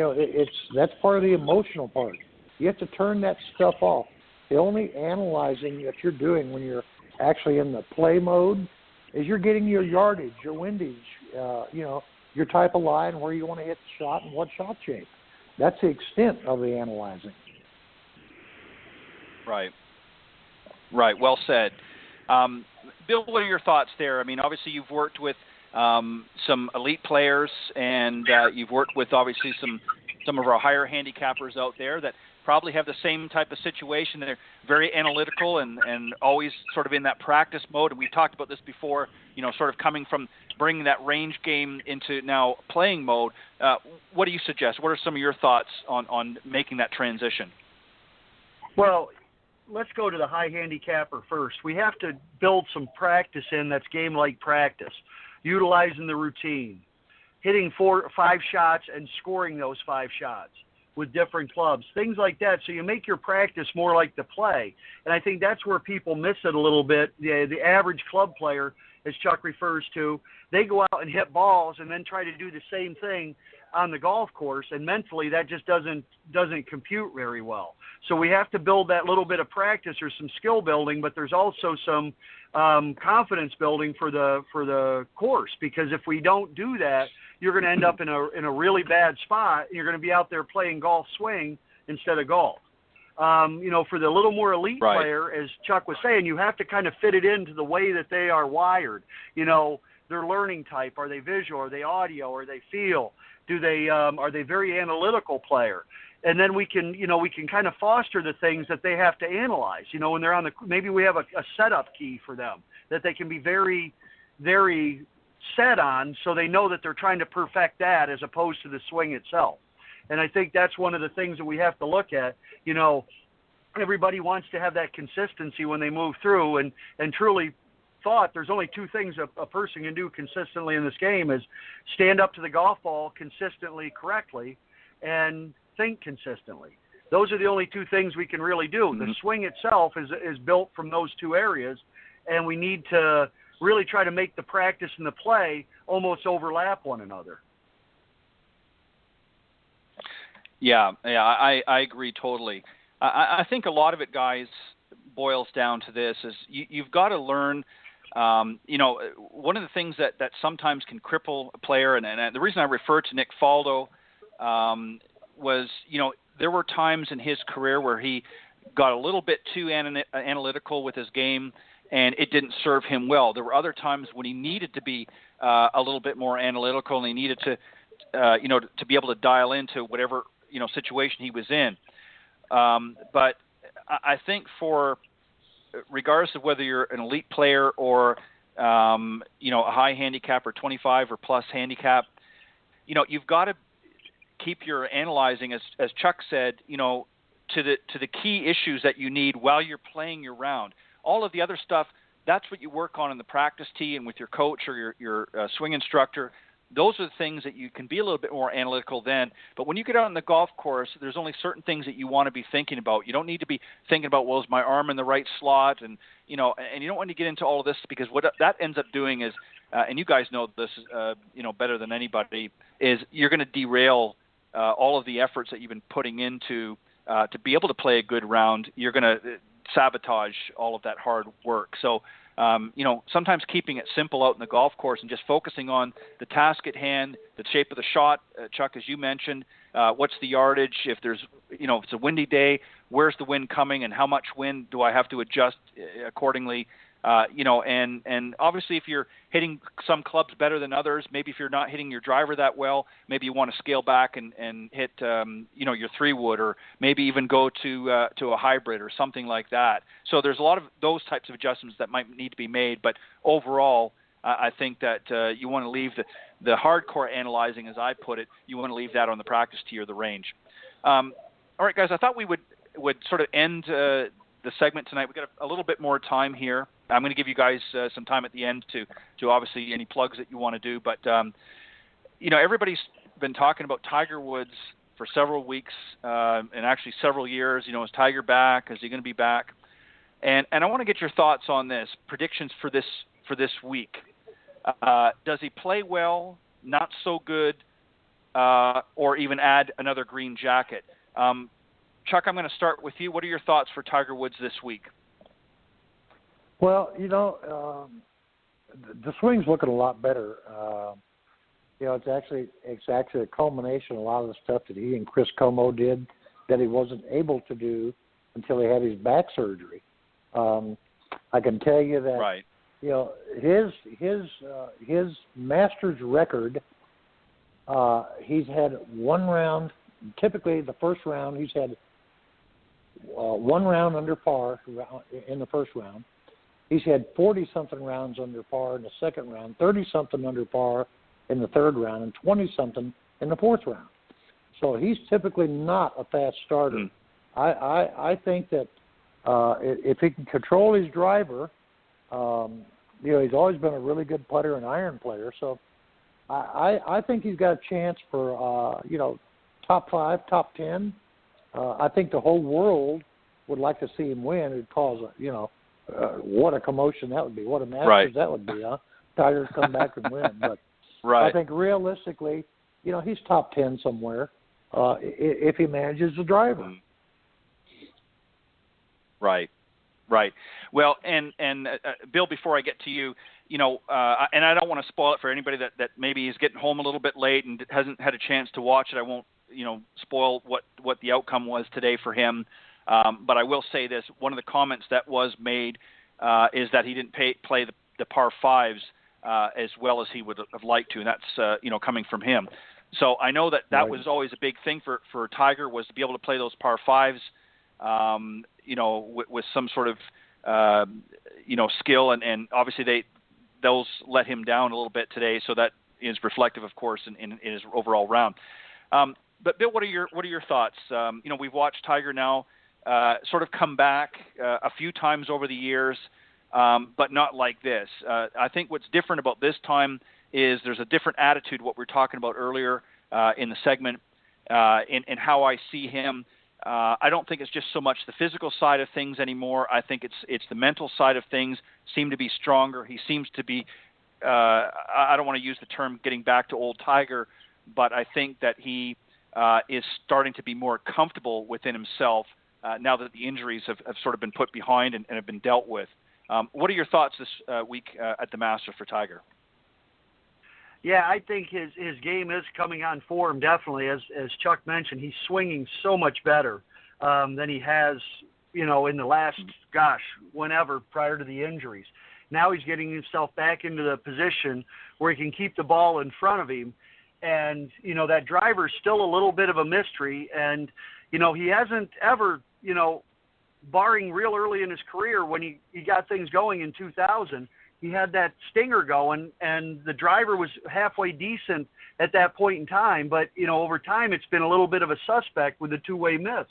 that's part of the emotional part. You have to turn that stuff off. The only analyzing that you're doing when you're actually in the play mode is you're getting your yardage, your windage, your type of line, where you want to hit the shot and what shot shape. That's the extent of the analyzing. Right. Well said. Bill, what are your thoughts there? I mean, obviously you've worked with some elite players, and you've worked with obviously some of our higher handicappers out there that probably have the same type of situation. They're very analytical and always sort of in that practice mode. And we talked about this before, sort of coming from bringing that range game into now playing mode. What do you suggest? What are some of your thoughts on making that transition? Well, let's go to the high handicapper first. We have to build some practice in that's game-like practice, utilizing the routine, hitting 4 or 5 shots and scoring those 5 shots with different clubs, things like that. So you make your practice more like the play. And I think that's where people miss it a little bit. The average club player, as Chuck refers to, they go out and hit balls and then try to do the same thing on the golf course, and mentally that just doesn't compute very well. So we have to build that little bit of practice or some skill building, but there's also some confidence building for the course, because if we don't do that, you're going to end up in a really bad spot. You're going to be out there playing golf swing instead of golf. For the little more elite player, as Chuck was saying, you have to kind of fit it into the way that they are wired. Their learning type. Are they visual? Are they audio? Are they feel? Are they very analytical player? And then we can kind of foster the things that they have to analyze. When they're maybe we have a setup key for them that they can be very, very set on, so they know that they're trying to perfect that as opposed to the swing itself. And I think that's one of the things that we have to look at. Everybody wants to have that consistency when they move through, and truly thought there's only 2 things a person can do consistently in this game: is stand up to the golf ball consistently, correctly, and think consistently. Those are the only 2 things we can really do. Mm-hmm. The swing itself is built from those 2 areas, and we need to really try to make the practice and the play almost overlap one another. Yeah, I agree totally. I think a lot of it, guys, boils down to this: is you've got to learn. One of the things that sometimes can cripple a player, and the reason I refer to Nick Faldo was, there were times in his career where he got a little bit too analytical with his game, and it didn't serve him well. There were other times when he needed to be a little bit more analytical, and he needed to, to be able to dial into whatever situation he was in. But I think regardless of whether you're an elite player or a high handicap or 25 or plus handicap, you've got to keep your analyzing, as Chuck said, to the key issues that you need while you're playing your round. All of the other stuff, that's what you work on in the practice tee and with your coach or your swing instructor. Those are the things that you can be a little bit more analytical then. But when you get out on the golf course, there's only certain things that you want to be thinking about. You don't need to be thinking about, well, is my arm in the right slot? And you don't want to get into all of this, because what that ends up doing is, and you guys know this, better than anybody, is you're going to derail all of the efforts that you've been putting into to be able to play a good round. You're going to sabotage all of that hard work. So, sometimes keeping it simple out in the golf course and just focusing on the task at hand, the shape of the shot, Chuck, as you mentioned, what's the yardage? If there's, if it's a windy day, where's the wind coming and how much wind do I have to adjust accordingly? And obviously if you're hitting some clubs better than others, maybe if you're not hitting your driver that well, maybe you want to scale back and hit, your 3-wood, or maybe even go to a hybrid or something like that. So there's a lot of those types of adjustments that might need to be made. But overall, I think that you want to leave the hardcore analyzing, as I put it, you want to leave that on the practice tee or the range. All right, guys, I thought we would would sort of end the segment tonight. We've got a little bit more time here. I'm going to give you guys some time at the end to obviously any plugs that you want to do. But, everybody's been talking about Tiger Woods for several weeks and actually several years. Is Tiger back? Is he going to be back? And I want to get your thoughts on this, predictions for this week. Does he play well, not so good, or even add another green jacket? Chuck, I'm going to start with you. What are your thoughts for Tiger Woods this week? Well, the swing's looking a lot better. It's actually a culmination of a lot of the stuff that he and Chris Como did that he wasn't able to do until he had his back surgery. I can tell you that, right. His Masters record, he's had one round. Typically, the first round, he's had one round under par in the first round. He's had 40-something rounds under par in the second round, 30-something under par in the third round, and 20-something in the fourth round. So he's typically not a fast starter. I think that if he can control his driver, he's always been a really good putter and iron player. So I think he's got a chance for, top 5, top 10. I think the whole world would like to see him win. It'd cause, what a commotion that would be. What a Masters that would be, huh? Tiger's come back and win. But I think realistically, he's top 10 somewhere if he manages the driver. Right. Well, and Bill, before I get to you, and I don't want to spoil it for anybody that maybe is getting home a little bit late and hasn't had a chance to watch it. I won't, spoil what the outcome was today for him. But I will say this: one of the comments that was made is that he didn't play the par fives as well as he would have liked to, and that's coming from him. So I know that was always a big thing for Tiger, was to be able to play those par fives, with some sort of skill, and obviously those let him down a little bit today. So that is reflective, of course, in his overall round. But Bill, what are your thoughts? We've watched Tiger now sort of come back a few times over the years, but not like this. I think what's different about this time is there's a different attitude, what we were talking about earlier in the segment, in how I see him. I don't think it's just so much the physical side of things anymore. I think it's the mental side of things seem to be stronger. He seems to be, I don't want to use the term getting back to old Tiger, but I think that he is starting to be more comfortable within himself now that the injuries have sort of been put behind and have been dealt with. What are your thoughts this week at the Masters for Tiger? Yeah, I think his game is coming on form, definitely. As Chuck mentioned, he's swinging so much better than he has, in the last, whenever prior to the injuries. Now he's getting himself back into the position where he can keep the ball in front of him. And, that driver's still a little bit of a mystery. And, he hasn't ever, barring real early in his career when he got things going in 2000, he had that stinger going, and the driver was halfway decent at that point in time. But, over time, it's been a little bit of a suspect with the two-way miss.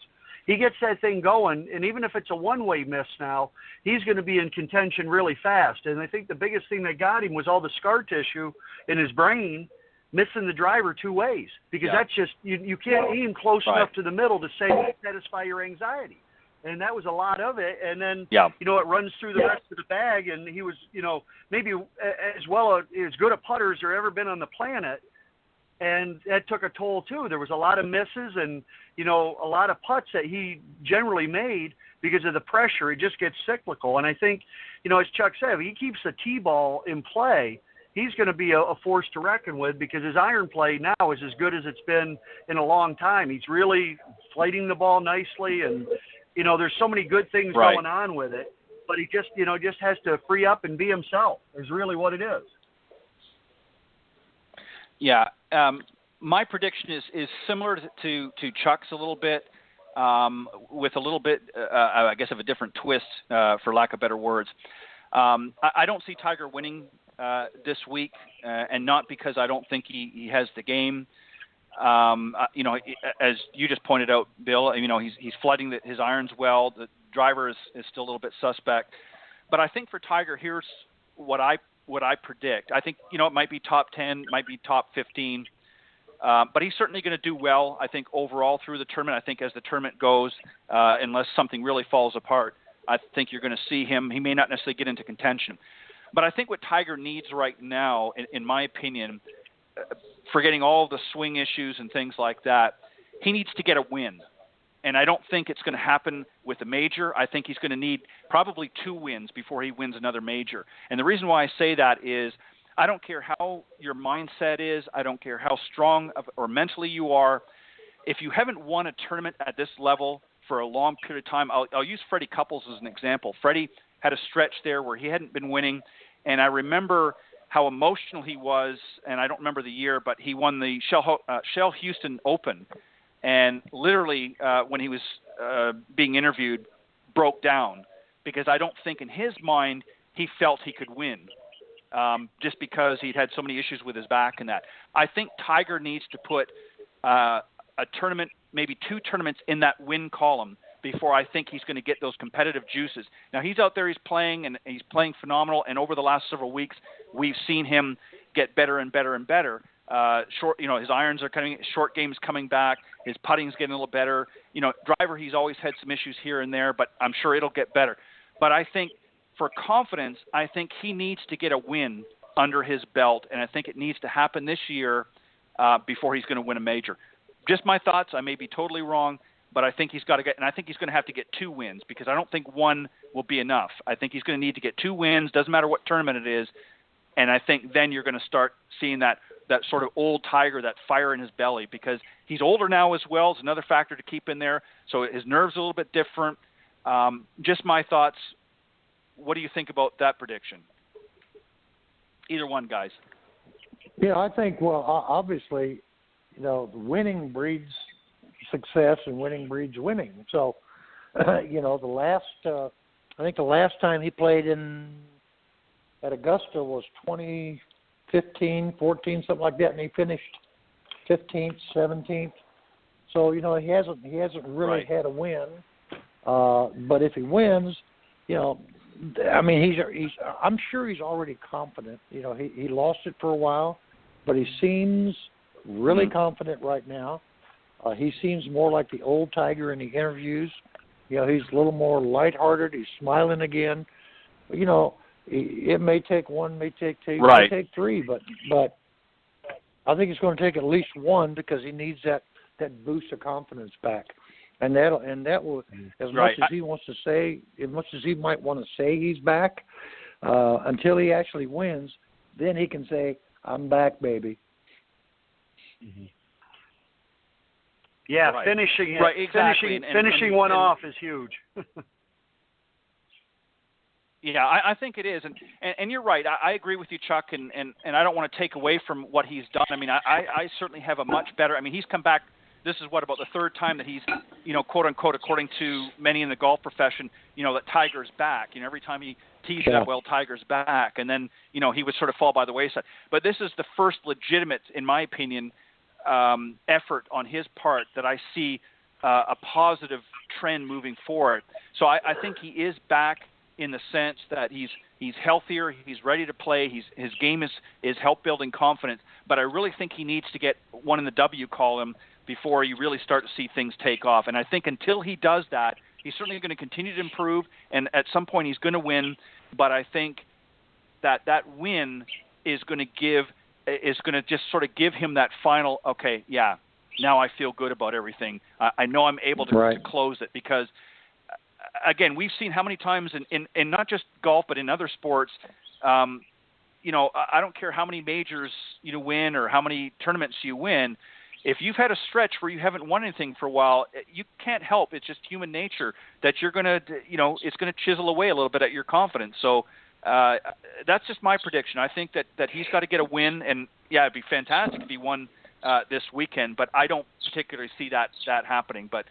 He gets that thing going, and even if it's a one-way miss now, he's going to be in contention really fast. And I think the biggest thing that got him was all the scar tissue in his brain, missing the driver two ways, because that's just, you can't aim close enough to the middle to satisfy your anxiety. And that was a lot of it. And then, it runs through the rest of the bag. And he was, maybe as good a putter as there ever been on the planet. And that took a toll, too. There was a lot of misses and, a lot of putts that he generally made because of the pressure. It just gets cyclical. And I think, as Chuck said, if he keeps the tee-ball in play, he's going to be a force to reckon with, because his iron play now is as good as it's been in a long time. He's really flighting the ball nicely, and there's so many good things going on with it, but he just has to free up and be himself is really what it is. Yeah. My prediction is similar to Chuck's a little bit, with a little bit, I guess, of a different twist, for lack of better words. I don't see Tiger winning this week, and not because I don't think he has the game. As you just pointed out, Bill, he's flooding his irons well. The driver is still a little bit suspect. But I think for Tiger, here's what I predict. I think, it might be top 10, might be top 15. But he's certainly going to do well, I think, overall through the tournament. I think as the tournament goes, unless something really falls apart, I think you're going to see him. He may not necessarily get into contention. But I think what Tiger needs right now, in my opinion, forgetting all the swing issues and things like that, he needs to get a win. And I don't think it's going to happen with a major. I think he's going to need probably 2 wins before he wins another major. And the reason why I say that is I don't care how your mindset is. I don't care how strong or mentally you are. If you haven't won a tournament at this level for a long period of time, I'll use Freddie Couples as an example. Freddie had a stretch there where he hadn't been winning, and I remember how emotional he was, and I don't remember the year, but he won the Shell Houston Open, and literally when he was being interviewed, broke down because I don't think in his mind he felt he could win. Just because he'd had so many issues with his back and that. I think Tiger needs to put a tournament, maybe 2 tournaments in that win column before I think he's going to get those competitive juices. Now, he's out there, he's playing, and he's playing phenomenal, and over the last several weeks, we've seen him get better and better and better. His irons are coming, short game's coming back, his putting's getting a little better. Driver, he's always had some issues here and there, but I'm sure it'll get better. But I think for confidence, I think he needs to get a win under his belt, and I think it needs to happen this year before he's going to win a major. Just my thoughts. I may be totally wrong, but I think he's got to get, and I think he's going to have to get 2 wins because I don't think 1 will be enough. I think he's going to need to get 2 wins, doesn't matter what tournament it is, and I think then you're going to start seeing that sort of old Tiger, that fire in his belly, because he's older now as well. It's another factor to keep in there, so his nerves are a little bit different. Just my thoughts. What do you think about that prediction? Either one, guys. Yeah, I think, obviously, winning breeds success and winning breeds winning. So, I think the last time he played at Augusta was 2015, 14, something like that, and he finished 15th, 17th. So, he hasn't really had a win. But if he wins, I'm sure he's already confident. He lost it for a while, but he seems really confident right now. He seems more like the old Tiger in the interviews. He's a little more lighthearted. He's smiling again. It may take 1, may take 2, right. May take 3, but I think it's going to take at least 1 because he needs that boost of confidence back. And that will, as much as he wants to say, as much as he might want to say he's back, until he actually wins, then he can say, "I'm back, baby." Mm-hmm. Yeah, right. finishing it, right, exactly. finishing one off is huge. Yeah, I think it is, and you're right. I agree with you, Chuck, and I don't want to take away from what he's done. I mean, I certainly have a much better. I mean, he's come back. This is about the 3rd time that he's, quote unquote, according to many in the golf profession, that Tiger's back. Every time he tees it up, well, Tiger's back, and then he would sort of fall by the wayside. But this is the first legitimate, in my opinion, effort on his part that I see a positive trend moving forward. So I think he is back in the sense that he's healthier, he's ready to play, his game is help building confidence. But I really think he needs to get 1 in the W column before you really start to see things take off. And I think until he does that, he's certainly going to continue to improve, and at some point he's going to win. But I think that win is going to just sort of give him that final, okay, yeah, now I feel good about everything. I know I'm able to close it because, again, we've seen how many times in not just golf but in other sports, I don't care how many majors you win or how many tournaments you win. If you've had a stretch where you haven't won anything for a while, you can't help. It's just human nature that you're going to, it's going to chisel away a little bit at your confidence. So that's just my prediction. I think that he's got to get a win, and yeah, it'd be fantastic if he won this weekend. But I don't particularly see that happening. But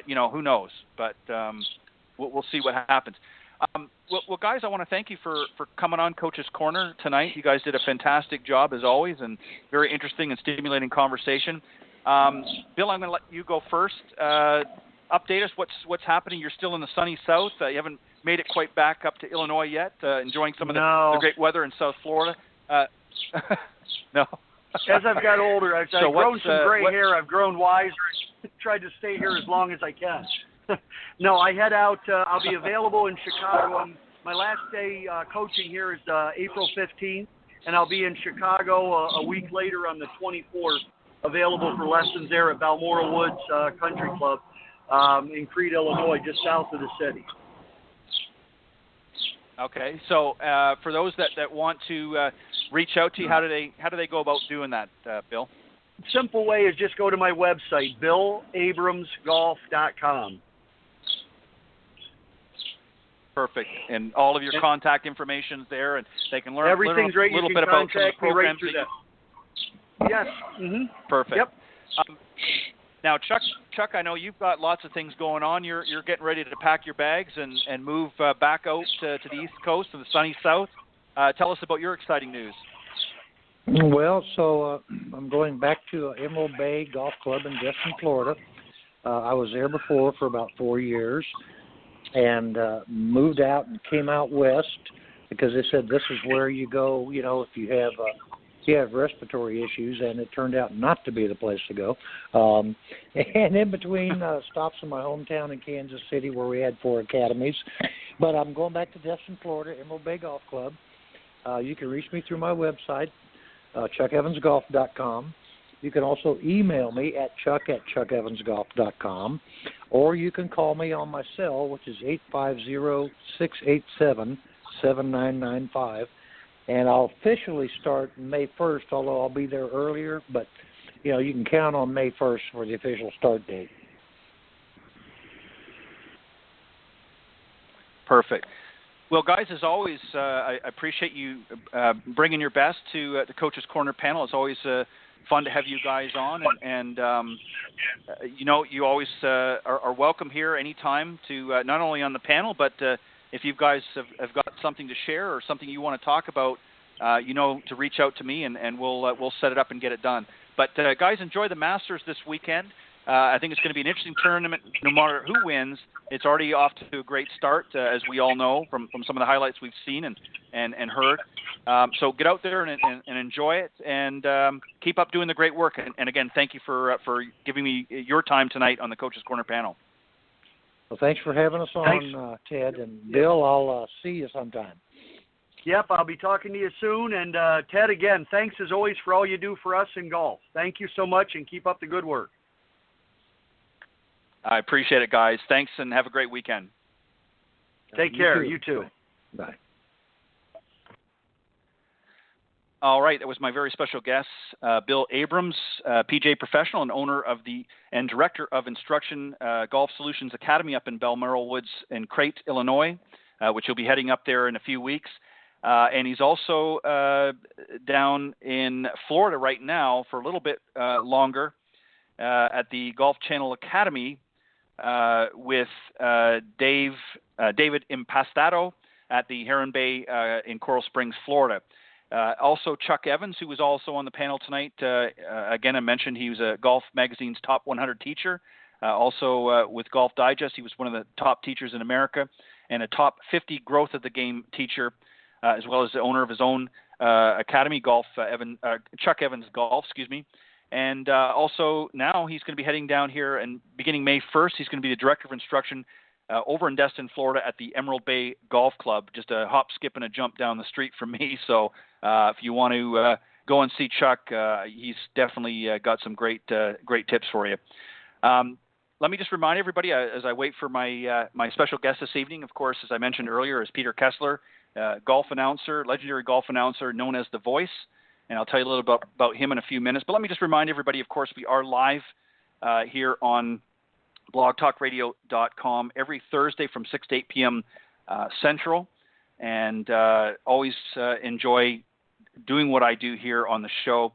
who knows? But we'll see what happens. Well, guys, I want to thank you for coming on Coach's Corner tonight. You guys did a fantastic job, as always, and very interesting and stimulating conversation. Bill, I'm going to let you go first. Update us. What's happening? You're still in the sunny south. You haven't made it quite back up to Illinois yet, enjoying some of the great weather in South Florida. No. As I've got older, I've grown some gray hair. I've grown wiser. Tried to stay here as long as I can. No, I head out. I'll be available in Chicago. My last day coaching here is April 15th, and I'll be in Chicago a week later on the 24th, available for lessons there at Balmoral Woods Country Club in Crete, Illinois, just south of the city. Okay, so for those that want to reach out to you, how do they go about doing that, Bill? Simple way is just go to my website, BillAbramsGolf.com. Perfect, and all of your contact information is there, and they can learn everything's a little bit about some of the programs. Yes. Mm-hmm. Perfect. Yep. Now, Chuck, I know you've got lots of things going on. You're getting ready to pack your bags and move back out to the East Coast, to the sunny South. Tell us about your exciting news. Well, so I'm going back to Emerald Bay Golf Club in Destin, Florida. I was there before for about 4 years and moved out and came out west because they said this is where you go, if you have respiratory issues, and it turned out not to be the place to go. And in between stops in my hometown in Kansas City where we had 4 academies. But I'm going back to Destin, Florida, Emerald Bay Golf Club. You can reach me through my website, chuckevansgolf.com. You can also email me at chuck@chuckevansgolf.com, or you can call me on my cell, which is 850-687-7995. And I'll officially start May 1st, although I'll be there earlier. But, you can count on May 1st for the official start date. Perfect. Well, guys, as always, I appreciate you bringing your best to the Coach's Corner panel. It's always fun to have you guys on. And you always are welcome here anytime to not only on the panel, but if you guys have got something to share or something you want to talk about, to reach out to me, and we'll set it up and get it done. But, guys, enjoy the Masters this weekend. I think it's going to be an interesting tournament no matter who wins. It's already off to a great start, as we all know from some of the highlights we've seen and heard. So get out there and enjoy it, and keep up doing the great work. And again, thank you for giving me your time tonight on the Coach's Corner panel. Well, thanks for having us on, Ted. And Bill, I'll see you sometime. Yep, I'll be talking to you soon. And Ted, again, thanks as always for all you do for us in golf. Thank you so much, and keep up the good work. I appreciate it, guys. Thanks, and have a great weekend. Take care. You too. Bye. All right, that was my very special guest, Bill Abrams, PGA professional and owner of and director of Instruction Golf Solutions Academy up in Balmoral Woods in Crete, Illinois, which he'll be heading up there in a few weeks. And he's also down in Florida right now for a little bit longer at the Golf Channel Academy with David Impastato at the Heron Bay in Coral Springs, Florida. Also, Chuck Evans, who was also on the panel tonight. Again, I mentioned he was a Golf Magazine's top 100 teacher. Also, with Golf Digest, he was one of the top teachers in America and a top 50 growth of the game teacher, as well as the owner of his own academy, Chuck Evans Golf, And also now he's going to be heading down here, and beginning May 1st, he's going to be the director of instruction over in Destin, Florida at the Emerald Bay Golf Club, just a hop, skip, and a jump down the street from me. So if you want to go and see Chuck, he's definitely got some great tips for you. Let me just remind everybody, as I wait for my special guest this evening, of course, as I mentioned earlier, is Peter Kessler, legendary golf announcer known as The Voice. And I'll tell you a little bit about him in a few minutes. But let me just remind everybody, of course, we are live here on blogtalkradio.com every Thursday from 6 to 8 p.m. Central. And always enjoy doing what I do here on the show.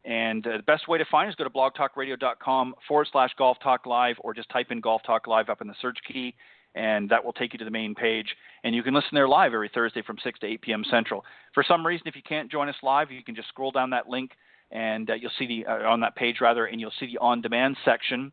And the best way to find us, go to blogtalkradio.com/Golf Talk Live, or just type in Golf Talk Live up in the search key, and that will take you to the main page. And you can listen there live every Thursday from 6 to 8 p.m. Central. For some reason, if you can't join us live, you can just scroll down that link, and you'll see on that page, and you'll see the on-demand section.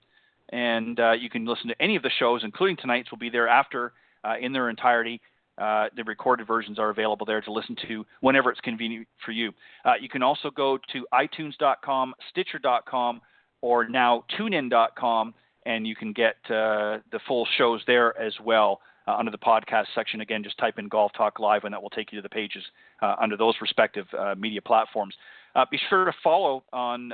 And you can listen to any of the shows, including tonight's, will be there after in their entirety. The recorded versions are available there to listen to whenever it's convenient for you. You can also go to iTunes.com, Stitcher.com, or now TuneIn.com, and you can get the full shows there as well under the podcast section. Again, just type in Golf Talk Live, and that will take you to the pages under those respective media platforms. Be sure to follow on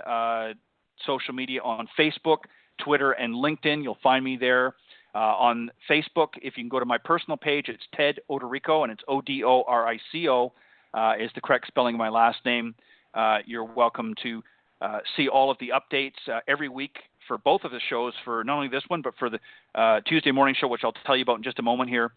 social media on Facebook, Twitter, and LinkedIn. You'll find me there. On Facebook, if you can go to my personal page, it's Ted Odorico, and it's Odorico is the correct spelling of my last name. You're welcome to see all of the updates every week for both of the shows, for not only this one, but for the Tuesday morning show, which I'll tell you about in just a moment here.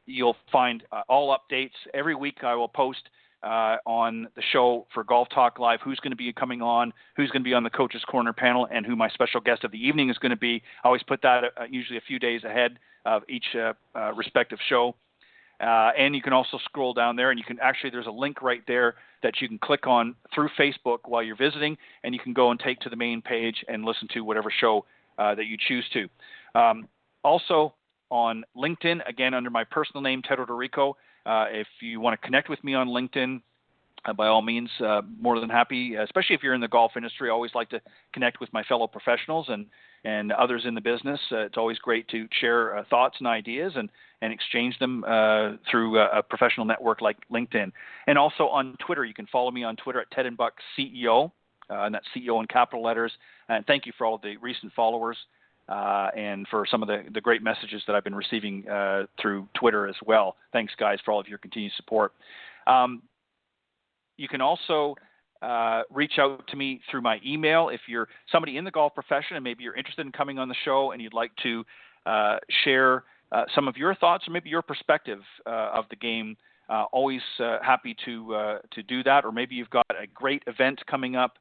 You'll find all updates. Every week I will post on the show for Golf Talk Live who's going to be coming on, who's going to be on the Coach's Corner panel, and who my special guest of the evening is going to be. I always put that usually a few days ahead of each respective show. And you can also scroll down there, and you can actually, there's a link right there that you can click on through Facebook while you're visiting, and you can go and take to the main page and listen to whatever show that you choose to. Also on LinkedIn, again, under my personal name, Ted Odorico. If you want to connect with me on LinkedIn, by all means, more than happy, especially if you're in the golf industry. I always like to connect with my fellow professionals and others in the business. It's always great to share thoughts and ideas and exchange them through a professional network like LinkedIn. And also on Twitter, you can follow me on Twitter at Ted and Buck CEO, and that's CEO in capital letters. And thank you for all of the recent followers. And for some of the great messages that I've been receiving through Twitter as well. Thanks, guys, for all of your continued support. You can also reach out to me through my email if you're somebody in the golf profession and maybe you're interested in coming on the show and you'd like to share some of your thoughts or maybe your perspective of the game. Always happy to do that. Or maybe you've got a great event coming up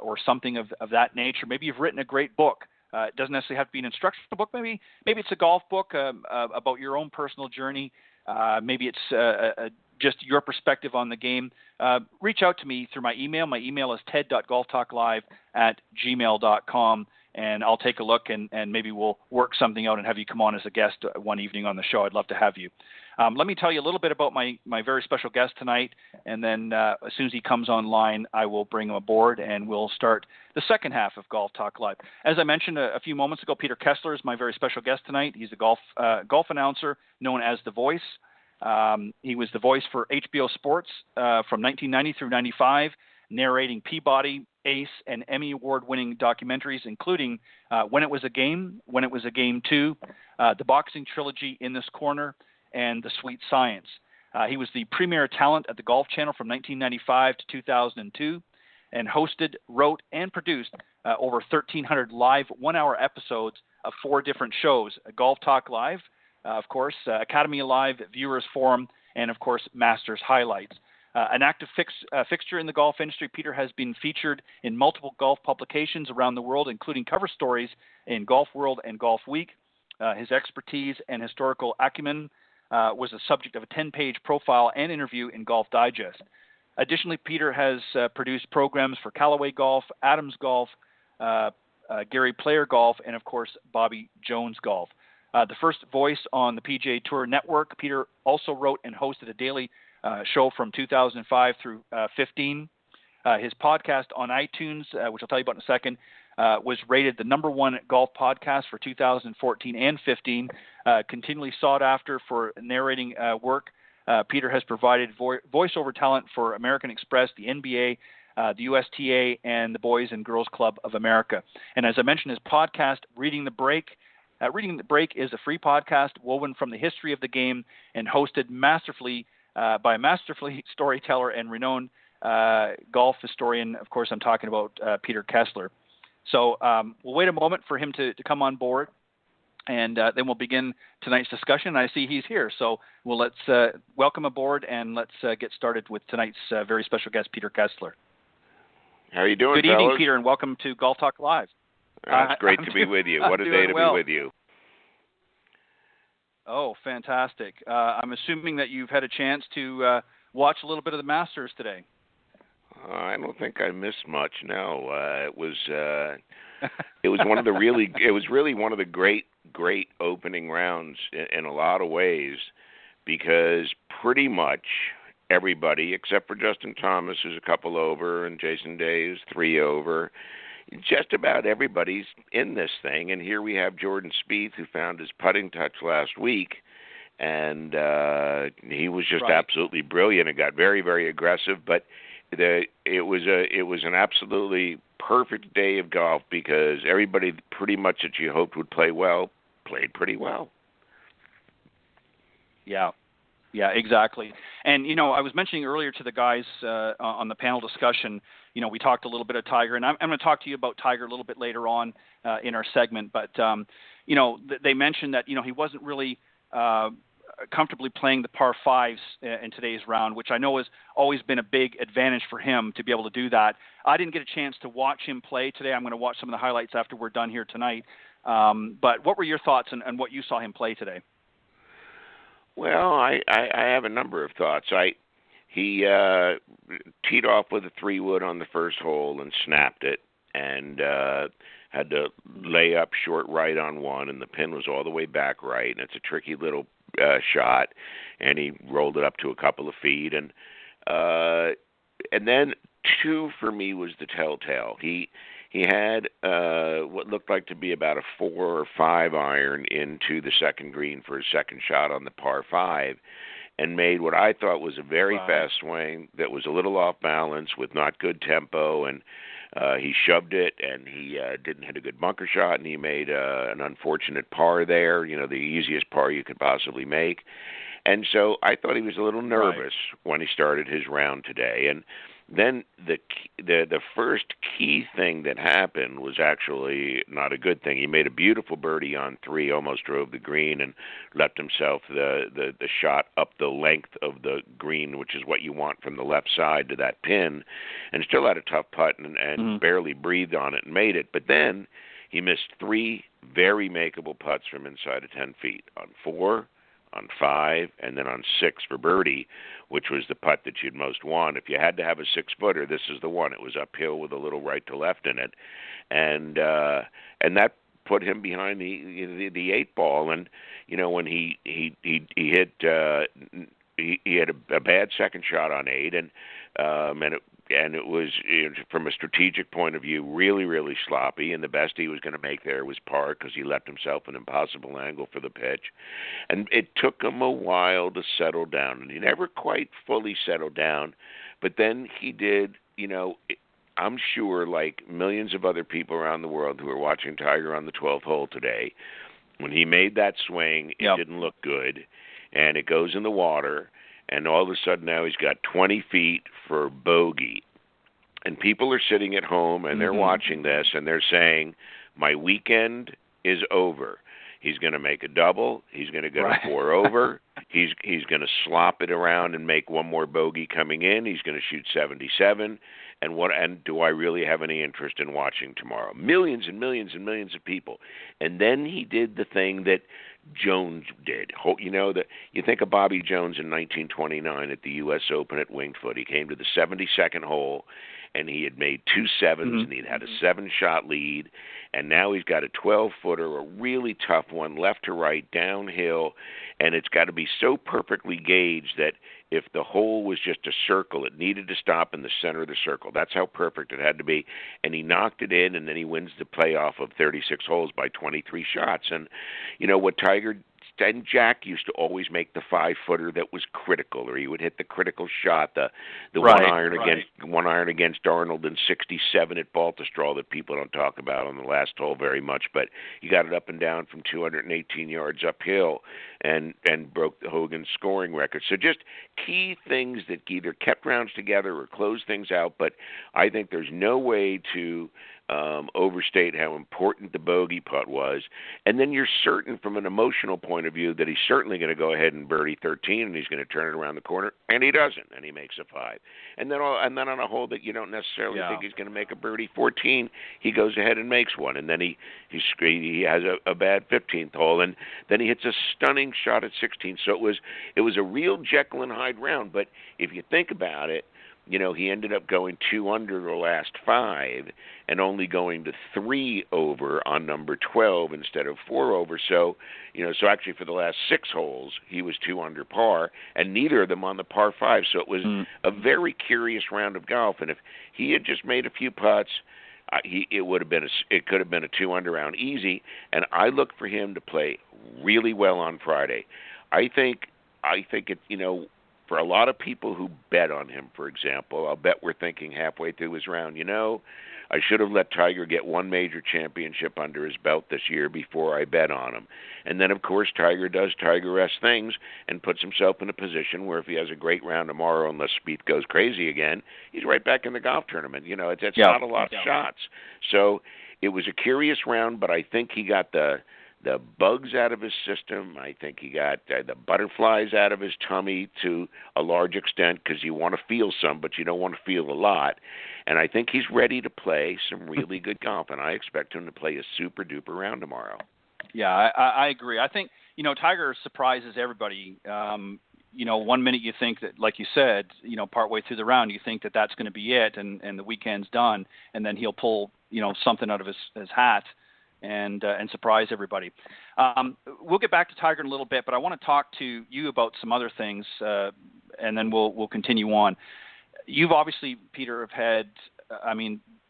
or something of that nature. Maybe you've written a great book. It doesn't necessarily have to be an instructional book. Maybe it's a golf book about your own personal journey. Maybe it's just your perspective on the game. Reach out to me through my email. My email is ted.golftalklive@gmail.com, and I'll take a look and maybe we'll work something out and have you come on as a guest one evening on the show. I'd love to have you. Let me tell you a little bit about my very special guest tonight, and then as soon as he comes online, I will bring him aboard, and we'll start the second half of Golf Talk Live. As I mentioned a few moments ago, Peter Kessler is my very special guest tonight. He's a golf announcer known as The Voice. He was the voice for HBO Sports from 1990 through 95, narrating Peabody, Ace, and Emmy Award-winning documentaries, including When It Was a Game, When It Was a Game 2, the boxing trilogy In This Corner, and The Sweet Science. He was the premier talent at the Golf Channel from 1995 to 2002 and hosted, wrote, and produced over 1,300 live one-hour episodes of 4 different shows: Golf Talk Live, of course, Academy Live, Viewers Forum, and, of course, Masters Highlights. An active fixture in the golf industry, Peter has been featured in multiple golf publications around the world, including cover stories in Golf World and Golf Week. His expertise and historical acumen was the subject of a 10-page profile and interview in Golf Digest. Additionally, Peter has produced programs for Callaway Golf, Adams Golf, Gary Player Golf, and, of course, Bobby Jones Golf. The first voice on the PGA Tour Network, Peter also wrote and hosted a daily show from 2005 through 15. His podcast on iTunes, which I'll tell you about in a second, was rated the #1 golf podcast for 2014 and 15, continually sought after for narrating work. Peter has provided voiceover talent for American Express, the NBA, the USTA, and the Boys and Girls Club of America. And as I mentioned, his podcast, Reading the Break. Reading the Break is a free podcast woven from the history of the game and hosted masterfully by a masterfully storyteller and renowned golf historian. Of course, I'm talking about Peter Kessler. So we'll wait a moment for him to come on board, and then we'll begin tonight's discussion. I see he's here, so let's welcome aboard, and let's get started with tonight's very special guest, Peter Kessler. How are you doing, Good fellas? evening, Peter, and welcome to Golf Talk Live. It's great to be with you. What a day to be with you. Oh, fantastic. I'm assuming that you've had a chance to watch a little bit of the Masters today. I don't think I missed much. No, it was one of the really one of the great opening rounds in a lot of ways, because pretty much everybody except for Justin Thomas, who's a couple over, and Jason Day, who's 3 over, just about everybody's in this thing. And here we have Jordan Spieth, who found his putting touch last week, and he was just absolutely brilliant and got very, very aggressive. But it was an absolutely perfect day of golf, because everybody pretty much that you hoped would play well played pretty well. Yeah, exactly. And, I was mentioning earlier to the guys on the panel discussion, we talked a little bit of Tiger, and I'm going to talk to you about Tiger a little bit later on in our segment. But, they mentioned that, he wasn't really comfortably playing the par fives in today's round, which I know has always been a big advantage for him to be able to do that. I didn't get a chance to watch him play today. I'm going to watch some of the highlights after we're done here tonight. But what were your thoughts on what you saw him play today? Well, I have a number of thoughts. He teed off with a 3-wood on the first hole and snapped it, and had to lay up short right on one, and the pin was all the way back right, and it's a tricky little shot, and he rolled it up to a couple of feet, and then 2 for me was the telltale. He had what looked like to be about a 4 or 5 iron into the second green for his second shot on the par 5, and made what I thought was a very fast swing that was a little off balance with not good tempo, and he shoved it, and he didn't hit a good bunker shot, and he made an unfortunate par there, the easiest par you could possibly make. And so I thought he was a little nervous when he started his round today. And then the first key thing that happened was actually not a good thing. He made a beautiful birdie on 3, almost drove the green, and left himself the shot up the length of the green, which is what you want from the left side to that pin, and still had a tough putt and barely breathed on it and made it. But then he missed 3 very makeable putts from inside of 10 feet, on 4, on 5, and then on 6 for birdie, which was the putt that you'd most want. If you had to have a 6-footer, this is the one. It was uphill with a little right to left in it, and that put him behind the 8 ball. And when he hit, he had a bad second shot on 8, and it was, from a strategic point of view, really, really sloppy, and the best he was going to make there was par, because he left himself an impossible angle for the pitch. And it took him a while to settle down, and he never quite fully settled down, but then he did, I'm sure, like millions of other people around the world who are watching Tiger on the 12th hole today, when he made that swing, it didn't look good, and it goes in the water, and all of a sudden now he's got 20 feet for bogey. And people are sitting at home, and they're watching this, and they're saying, my weekend is over. He's going to make a double. He's going to go to 4 over. He's going to slop it around and make one more bogey coming in. He's going to shoot 77. And do I really have any interest in watching tomorrow? Millions and millions and millions of people. And then he did the thing that Jones did. You think of Bobby Jones in 1929 at the U.S. Open at Winged Foot. He came to the 72nd hole, and he had made 2 sevens, and he'd had a 7-shot lead, and now he's got a 12-footer, a really tough one, left to right, downhill, and it's got to be so perfectly gauged that if the hole was just a circle, it needed to stop in the center of the circle. That's how perfect it had to be. And he knocked it in, and then he wins the playoff of 36 holes by 23 shots. And, what Tiger and Jack used to always make the 5-footer that was critical, or he would hit the critical shot, the one iron against Darnold in '67 at Baltusrol that people don't talk about on the last hole very much, but he got it up and down from 218 yards uphill and broke the Hogan scoring record. So just key things that either kept rounds together or closed things out. But I think there's no way to overstate how important the bogey putt was, and then you're certain from an emotional point of view that he's certainly going to go ahead and birdie 13, and he's going to turn it around the corner, and he doesn't, and he makes a 5. And then on a hole that you don't necessarily think he's going to make a birdie 14, he goes ahead and makes one, and then he has a bad 15th hole, and then he hits a stunning shot at 16. So it was a real Jekyll and Hyde round. But if you think about it, he ended up going 2 under the last 5 and only going to 3 over on number 12 instead of 4 over. So, so actually for the last 6 holes, he was 2 under par, and neither of them on the par 5. So it was a very curious round of golf. And if he had just made a few putts, it could have been a 2 under round easy. And I look for him to play really well on Friday. I think it, for a lot of people who bet on him, for example, I'll bet we're thinking halfway through his round, I should have let Tiger get one major championship under his belt this year before I bet on him. And then, of course, Tiger does Tiger-esque things and puts himself in a position where if he has a great round tomorrow, unless Spieth goes crazy again, he's right back in the golf tournament. It's not a lot of shots. So it was a curious round, but I think he got the bugs out of his system. I think he got the butterflies out of his tummy to a large extent, because you want to feel some, but you don't want to feel a lot. And I think he's ready to play some really good golf, and I expect him to play a super-duper round tomorrow. Yeah, I agree. I think, Tiger surprises everybody. 1 minute you think that, like you said, partway through the round, you think that that's going to be it, and the weekend's done, and then he'll pull, something out of his hat and surprise everybody. We'll get back to Tiger in a little bit, but I want to talk to you about some other things, and then we'll continue on. You've obviously, Peter, have had,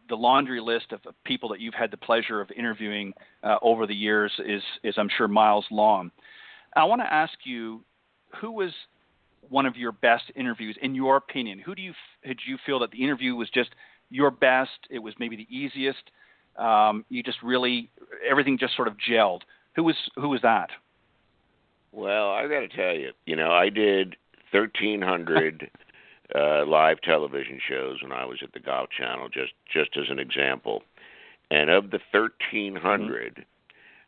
the laundry list of people that you've had the pleasure of interviewing over the years is I'm sure, miles long. I want to ask you, who was one of your best interviews, in your opinion? Did you feel that the interview was just your best? It was maybe the easiest? You just really, everything just sort of gelled. Who was that? Well, I got to tell you, I did 1,300 live television shows when I was at the Golf Channel, just as an example. And of the 1,300,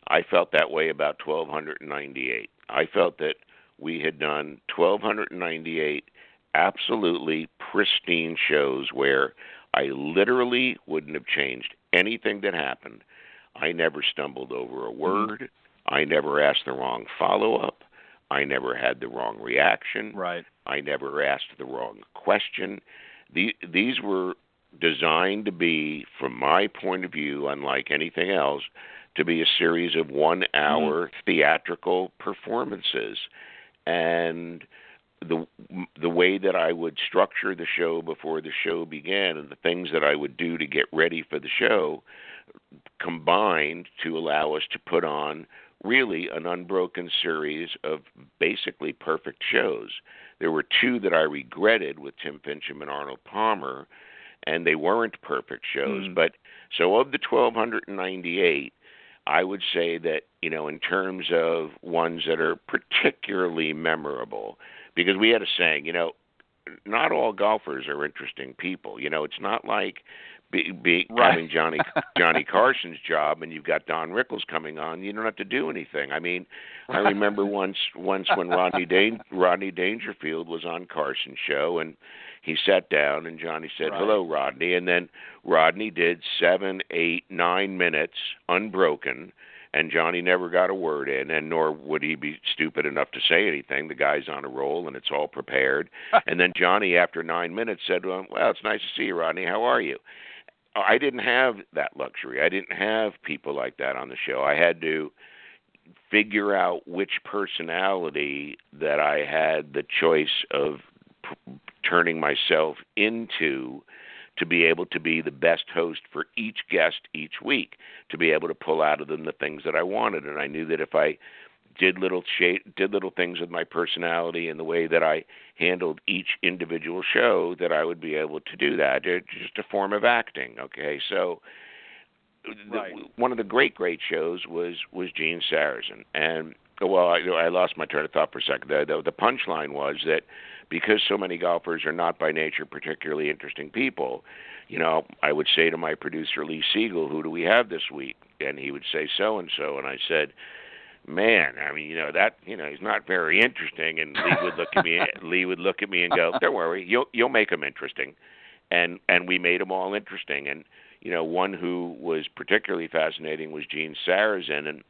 I felt that way about 1,298. I felt that we had done 1,298 absolutely pristine shows where I literally wouldn't have changed anything that happened. I never stumbled over a word. I never asked the wrong follow-up. I never had the wrong reaction. Right. I never asked the wrong question. These were designed to be, from my point of view, unlike anything else, to be a series of 1-hour theatrical performances. And the way that I would structure the show before the show began and the things that I would do to get ready for the show combined to allow us to put on really an unbroken series of basically perfect shows. There were 2 that I regretted with Tim Fincham and Arnold Palmer, and they weren't perfect shows. But so of the 1,298, I would say that, in terms of ones that are particularly memorable, because we had a saying, not all golfers are interesting people. It's not like having Johnny Carson's job and you've got Don Rickles coming on. You don't have to do anything. I remember once when Rodney Dangerfield was on Carson's show, and he sat down and Johnny said, "Hello, Rodney," and then Rodney did 7, 8, 9 minutes unbroken. And Johnny never got a word in, and nor would he be stupid enough to say anything. The guy's on a roll, and it's all prepared. And then Johnny, after 9 minutes, said to him, "Well, it's nice to see you, Rodney. How are you?" I didn't have that luxury. I didn't have people like that on the show. I had to figure out which personality that I had the choice of turning myself into to be able to be the best host for each guest each week, to be able to pull out of them the things that I wanted. And I knew that if I did little things with my personality and the way that I handled each individual show, that I would be able to do that. It's just a form of acting, okay? So one of the great shows was Gene Sarazen. And, well, I lost my train of thought for a second. The punchline was that because so many golfers are not by nature particularly interesting people, I would say to my producer, Lee Siegel, who do we have this week? And he would say so-and-so. And I said, man, he's not very interesting. And Lee would look at me and go, don't worry, you'll make him interesting. And we made them all interesting. And, one who was particularly fascinating was Gene Sarazen. And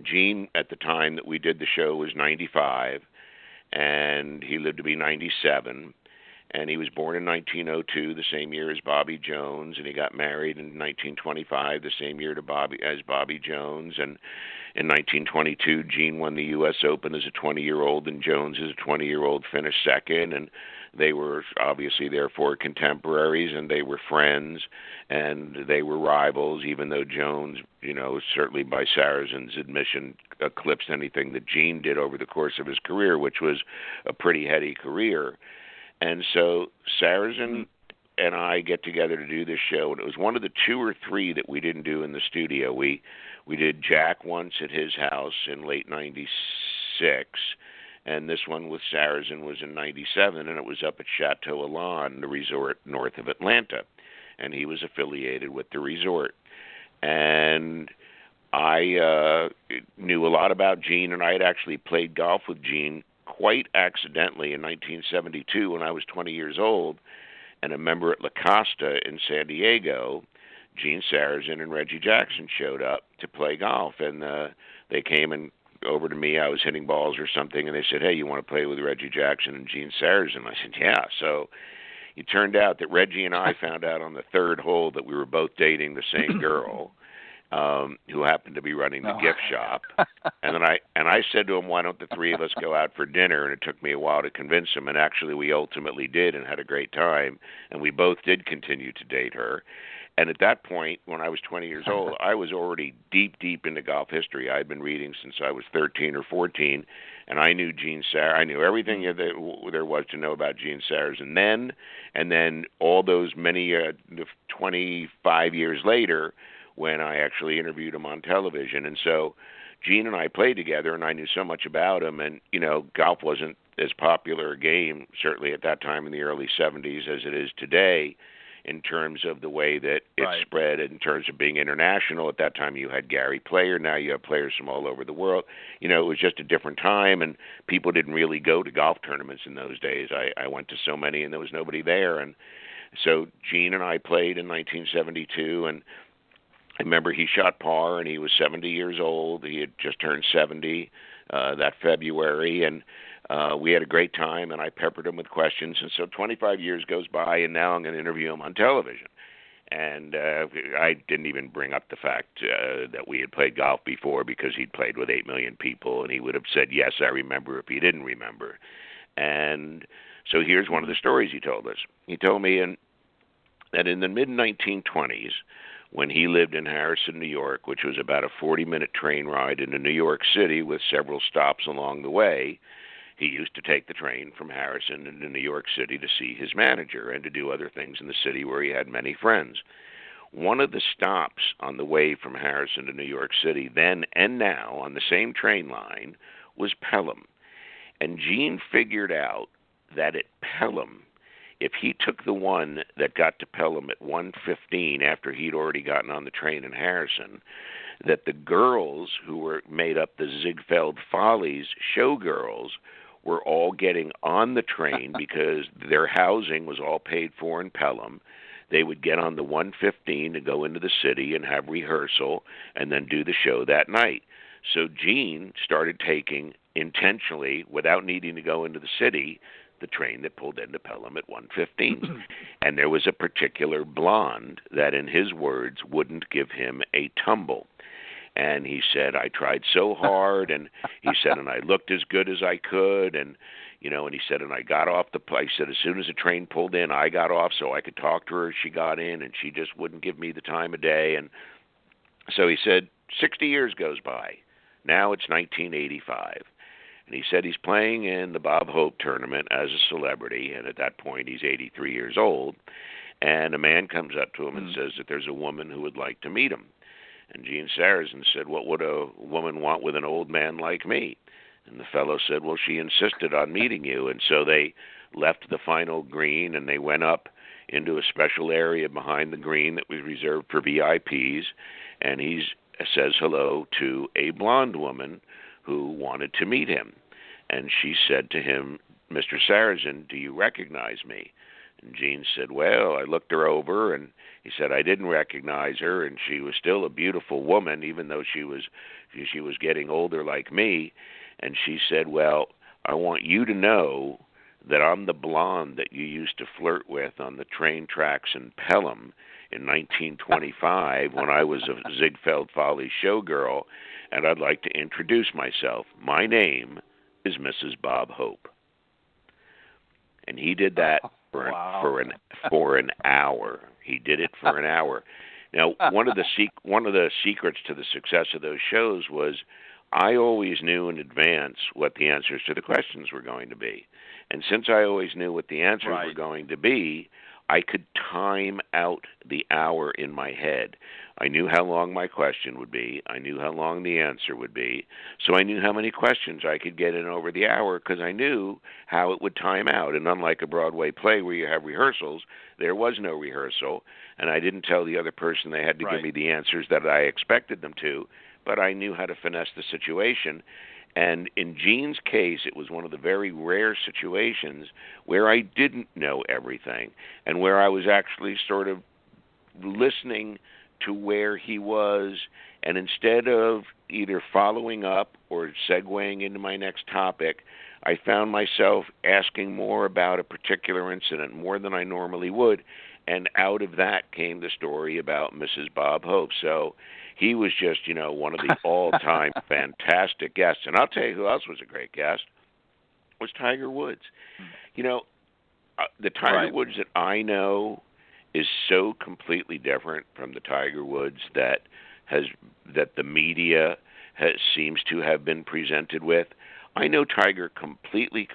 Gene, at the time that we did the show, was 95, and he lived to be 97. And he was born in 1902, the same year as Bobby Jones, and he got married in 1925, the same year as Bobby Jones. And in 1922, Gene won the U.S. Open as a 20-year-old, and Jones as a 20-year-old finished second. And they were obviously therefore contemporaries, and they were friends, and they were rivals, even though Jones, certainly by Sarazen's admission, eclipsed anything that Gene did over the course of his career, which was a pretty heady career. And so Sarazen and I get together to do this show, and it was one of the 2 or 3 that we didn't do in the studio. We did Jack once at his house in late 96, and this one with Sarazen was in 97, and it was up at Chateau Elan, the resort north of Atlanta, and he was affiliated with the resort. And I knew a lot about Gene, and I had actually played golf with Gene quite accidentally in 1972 when I was 20 years old, and a member at La Costa in San Diego, Gene Sarazen and Reggie Jackson showed up to play golf, and they came over to me. I was hitting balls or something, and they said, hey, you want to play with Reggie Jackson and Gene Sarazen? I said, yeah. So it turned out that Reggie and I found out on the 3rd hole that we were both dating the same girl, who happened to be running the gift shop. And then I said to him, why don't the 3 of us go out for dinner? And it took me a while to convince him, and actually we ultimately did and had a great time, and we both did continue to date her. And at that point, when I was 20 years old, I was already deep into golf history. I had been reading since I was 13 or 14, and I knew Gene Sarazen. I knew everything that there was to know about Gene Sarazen then, and then all those many 25 years later, when I actually interviewed him on television. And so Gene and I played together, and I knew so much about him. And, golf wasn't as popular a game, certainly at that time in the early 70s, as it is today in terms of the way that it spread, in terms of being international. At that time, you had Gary Player. Now you have players from all over the world. It was just a different time, and people didn't really go to golf tournaments in those days. I went to so many, and there was nobody there. And so Gene and I played in 1972, and I remember he shot par, and he was 70 years old. He had just turned 70 that February, and we had a great time, and I peppered him with questions. And so 25 years goes by, and now I'm going to interview him on television. And I didn't even bring up the fact that we had played golf before, because he'd played with 8 million people, and he would have said, yes, I remember, if he didn't remember. And so here's one of the stories he told us. He told me that in the mid-1920s, when he lived in Harrison, New York, which was about a 40-minute train ride into New York City with several stops along the way, he used to take the train from Harrison into New York City to see his manager and to do other things in the city where he had many friends. One of the stops on the way from Harrison to New York City then and now on the same train line was Pelham. And Gene figured out that at Pelham, if he took the one that got to Pelham at 1:15 after he'd already gotten on the train in Harrison, that the girls who were made up the Ziegfeld Follies showgirls were all getting on the train because their housing was all paid for in Pelham. They would get on the 1:15 to go into the city and have rehearsal and then do the show that night. So Gene started taking intentionally, without needing to go into the city, the train that pulled into Pelham at 1:15. And there was a particular blonde that, in his words, wouldn't give him a tumble. And he said, I tried so hard, and he said, and I looked as good as I could, and and he said, and I got off the place. He said, as soon as the train pulled in, I got off so I could talk to her as she got in, and she just wouldn't give me the time of day. And so he said, 60 years goes by. Now it's 1985. And he said he's playing in the Bob Hope tournament as a celebrity, and at that point he's 83 years old. And a man comes up to him and says that there's a woman who would like to meet him. And Gene Sarazen said, what would a woman want with an old man like me? And the fellow said, well, she insisted on meeting you. And so they left the final green and they went up into a special area behind the green that was reserved for VIPs. And he says hello to a blonde woman who wanted to meet him. And she said to him, Mr. Sarrazin, do you recognize me? And Gene said, well, I looked her over, and he said, I didn't recognize her, and she was still a beautiful woman, even though she was getting older like me. And she said, well, I want you to know that I'm the blonde that you used to flirt with on the train tracks in Pelham in 1925 when I was a Ziegfeld Follies showgirl, and I'd like to introduce myself. My name is Mrs. Bob Hope. And he did that for an hour. He did it for an hour. Now, one of the secrets to the success of those shows was I always knew in advance what the answers to the questions were going to be. And since I always knew what the answers were going to be, I could time out the hour in my head. I knew how long my question would be. I knew how long the answer would be. So I knew how many questions I could get in over the hour because I knew how it would time out. And unlike a Broadway play where you have rehearsals, there was no rehearsal. And I didn't tell the other person they had to give me the answers that I expected them to, but I knew how to finesse the situation. And in Gene's case, it was one of the very rare situations where I didn't know everything and where I was actually sort of listening to where he was, and instead of either following up or segueing into my next topic, I found myself asking more about a particular incident, more than I normally would, and out of that came the story about Mrs. Bob Hope. So he was just, one of the all-time fantastic guests. And I'll tell you who else was a great guest, was Tiger Woods. The Tiger Woods that I know is so completely different from the Tiger Woods that the media seems to have been presented with. I know Tiger completely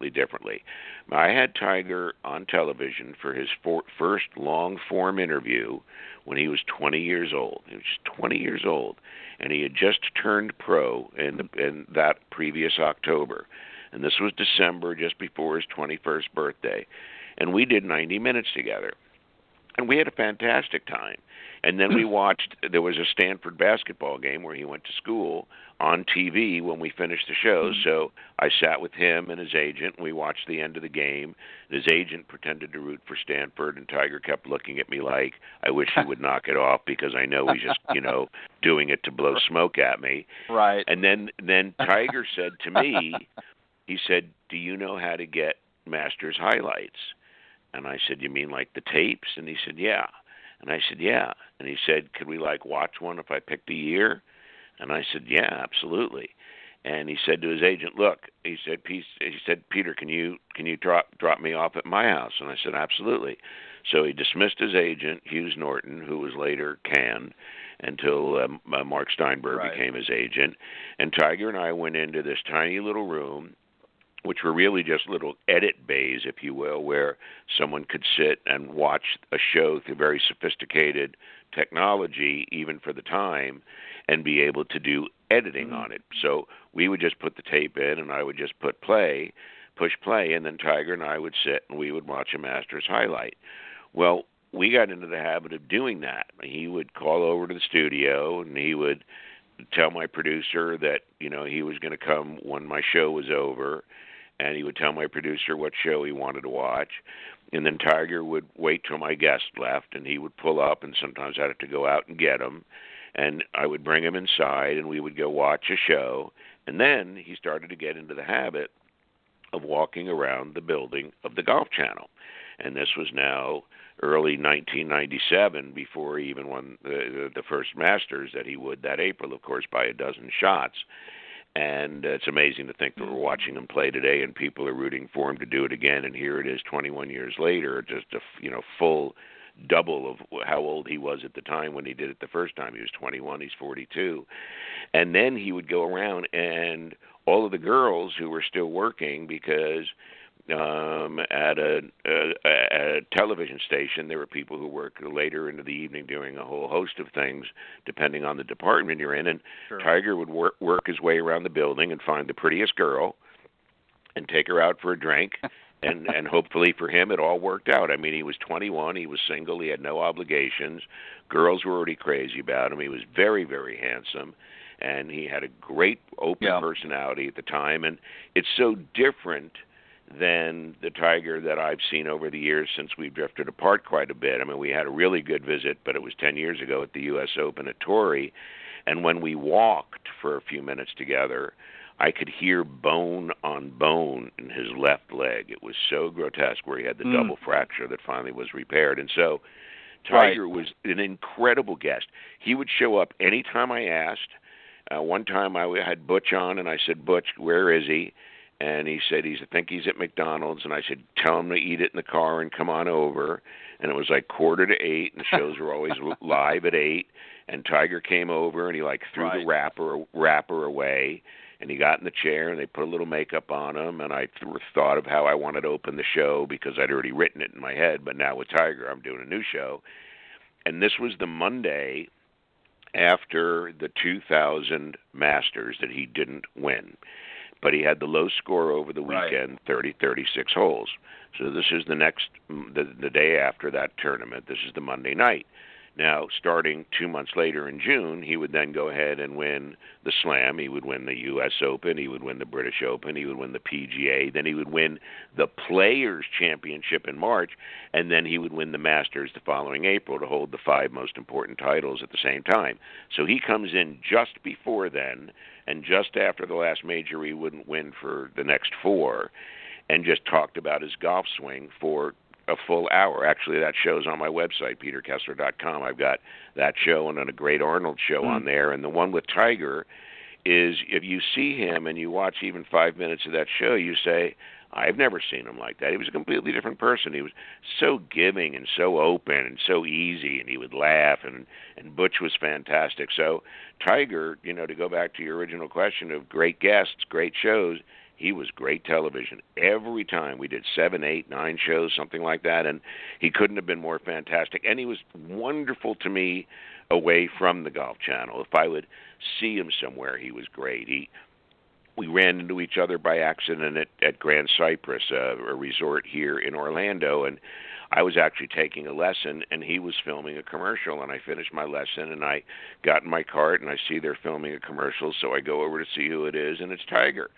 differently. I had Tiger on television for his first long-form interview when he was 20 years old. He was just 20 years old, and he had just turned pro in that previous October. And this was December, just before his 21st birthday. And we did 90 minutes together. And we had a fantastic time. And then we watched, there was a Stanford basketball game where he went to school on TV when we finished the show. So I sat with him and his agent, and we watched the end of the game. His agent pretended to root for Stanford, and Tiger kept looking at me like, I wish he would knock it off because I know he's just, doing it to blow smoke at me. Right. And then Tiger said to me, he said, do you know how to get Masters highlights? And I said, you mean like the tapes? And he said, yeah. And I said, yeah. And he said, could we watch one if I picked a year? And I said, yeah, absolutely. And he said to his agent, look, he said, Peter, can you drop me off at my house? And I said, absolutely. So he dismissed his agent, Hughes Norton, who was later canned, until Mark Steinberg became his agent. And Tiger and I went into this tiny little room, which were really just little edit bays, if you will, where someone could sit and watch a show through very sophisticated technology, even for the time, and be able to do editing on it. So we would just put the tape in, and I would just push play, and then Tiger and I would sit and we would watch a Masters highlight. Well, we got into the habit of doing that. He would call over to the studio, and he would tell my producer that, he was going to come when my show was over, and he would tell my producer what show he wanted to watch. And then Tiger would wait till my guest left, and he would pull up, and sometimes I'd have to go out and get him. And I would bring him inside, and we would go watch a show. And then he started to get into the habit of walking around the building of the Golf Channel. And this was now early 1997, before he even won the first Masters that he would that April, of course, by a dozen shots. And it's amazing to think that we're watching him play today, and people are rooting for him to do it again. And here it is, 21 years later, just a full double of how old he was at the time when he did it the first time. He was 21, he's 42. And then he would go around, and all of the girls who were still working, because at a television station. There were people who work later into the evening doing a whole host of things, depending on the department you're in. And Sure. Tiger would work his way around the building and find the prettiest girl and take her out for a drink. And hopefully for him, it all worked out. I mean, he was 21. He was single. He had no obligations. Girls were already crazy about him. He was very, very handsome. And he had a great open personality at the time. And it's so different than the Tiger that I've seen over the years since we've drifted apart quite a bit. I mean, we had a really good visit, but it was 10 years ago at the U.S. Open at Torrey. And when we walked for a few minutes together, I could hear bone on bone in his left leg. It was so grotesque, where he had the double fracture that finally was repaired. And so Tiger was an incredible guest. He would show up anytime I asked. One time I had Butch on, and I said, "Butch, where is he?" And he said, I think he's at McDonald's. And I said, "Tell him to eat it in the car and come on over." And it was like 7:45, and the shows were always live at 8. And Tiger came over, and he threw the wrapper away. And he got in the chair, and they put a little makeup on him. And I thought of how I wanted to open the show, because I'd already written it in my head. But now with Tiger, I'm doing a new show. And this was the Monday after the 2000 Masters that he didn't win. But he had the low score over the weekend, 36 holes. So this is the day after that tournament. This is the Monday night. Now, starting 2 months later in June, he would then go ahead and win the Slam. He would win the U.S. Open. He would win the British Open. He would win the PGA. Then he would win the Players' Championship in March. And then he would win the Masters the following April to hold the 5 most important titles at the same time. So he comes in just before then, and just after the last major he wouldn't win for the next 4, and just talked about his golf swing for a full hour. Actually, that show's on my website, peterkessler.com. I've got that show and then a Great Arnold show on there. And the one with Tiger is, if you see him and you watch even 5 minutes of that show, you say, I've never seen him like that. He was a completely different person. He was so giving and so open and so easy, and he would laugh, and Butch was fantastic. So Tiger, to go back to your original question of great guests, great shows, he was great television. Every time we did 7, 8, 9 shows, something like that, and he couldn't have been more fantastic. And he was wonderful to me away from the Golf Channel. If I would see him somewhere, he was great. We ran into each other by accident at Grand Cypress, a resort here in Orlando, and I was actually taking a lesson, and he was filming a commercial, and I finished my lesson, and I got in my cart, and I see they're filming a commercial, so I go over to see who it is, and it's Tiger.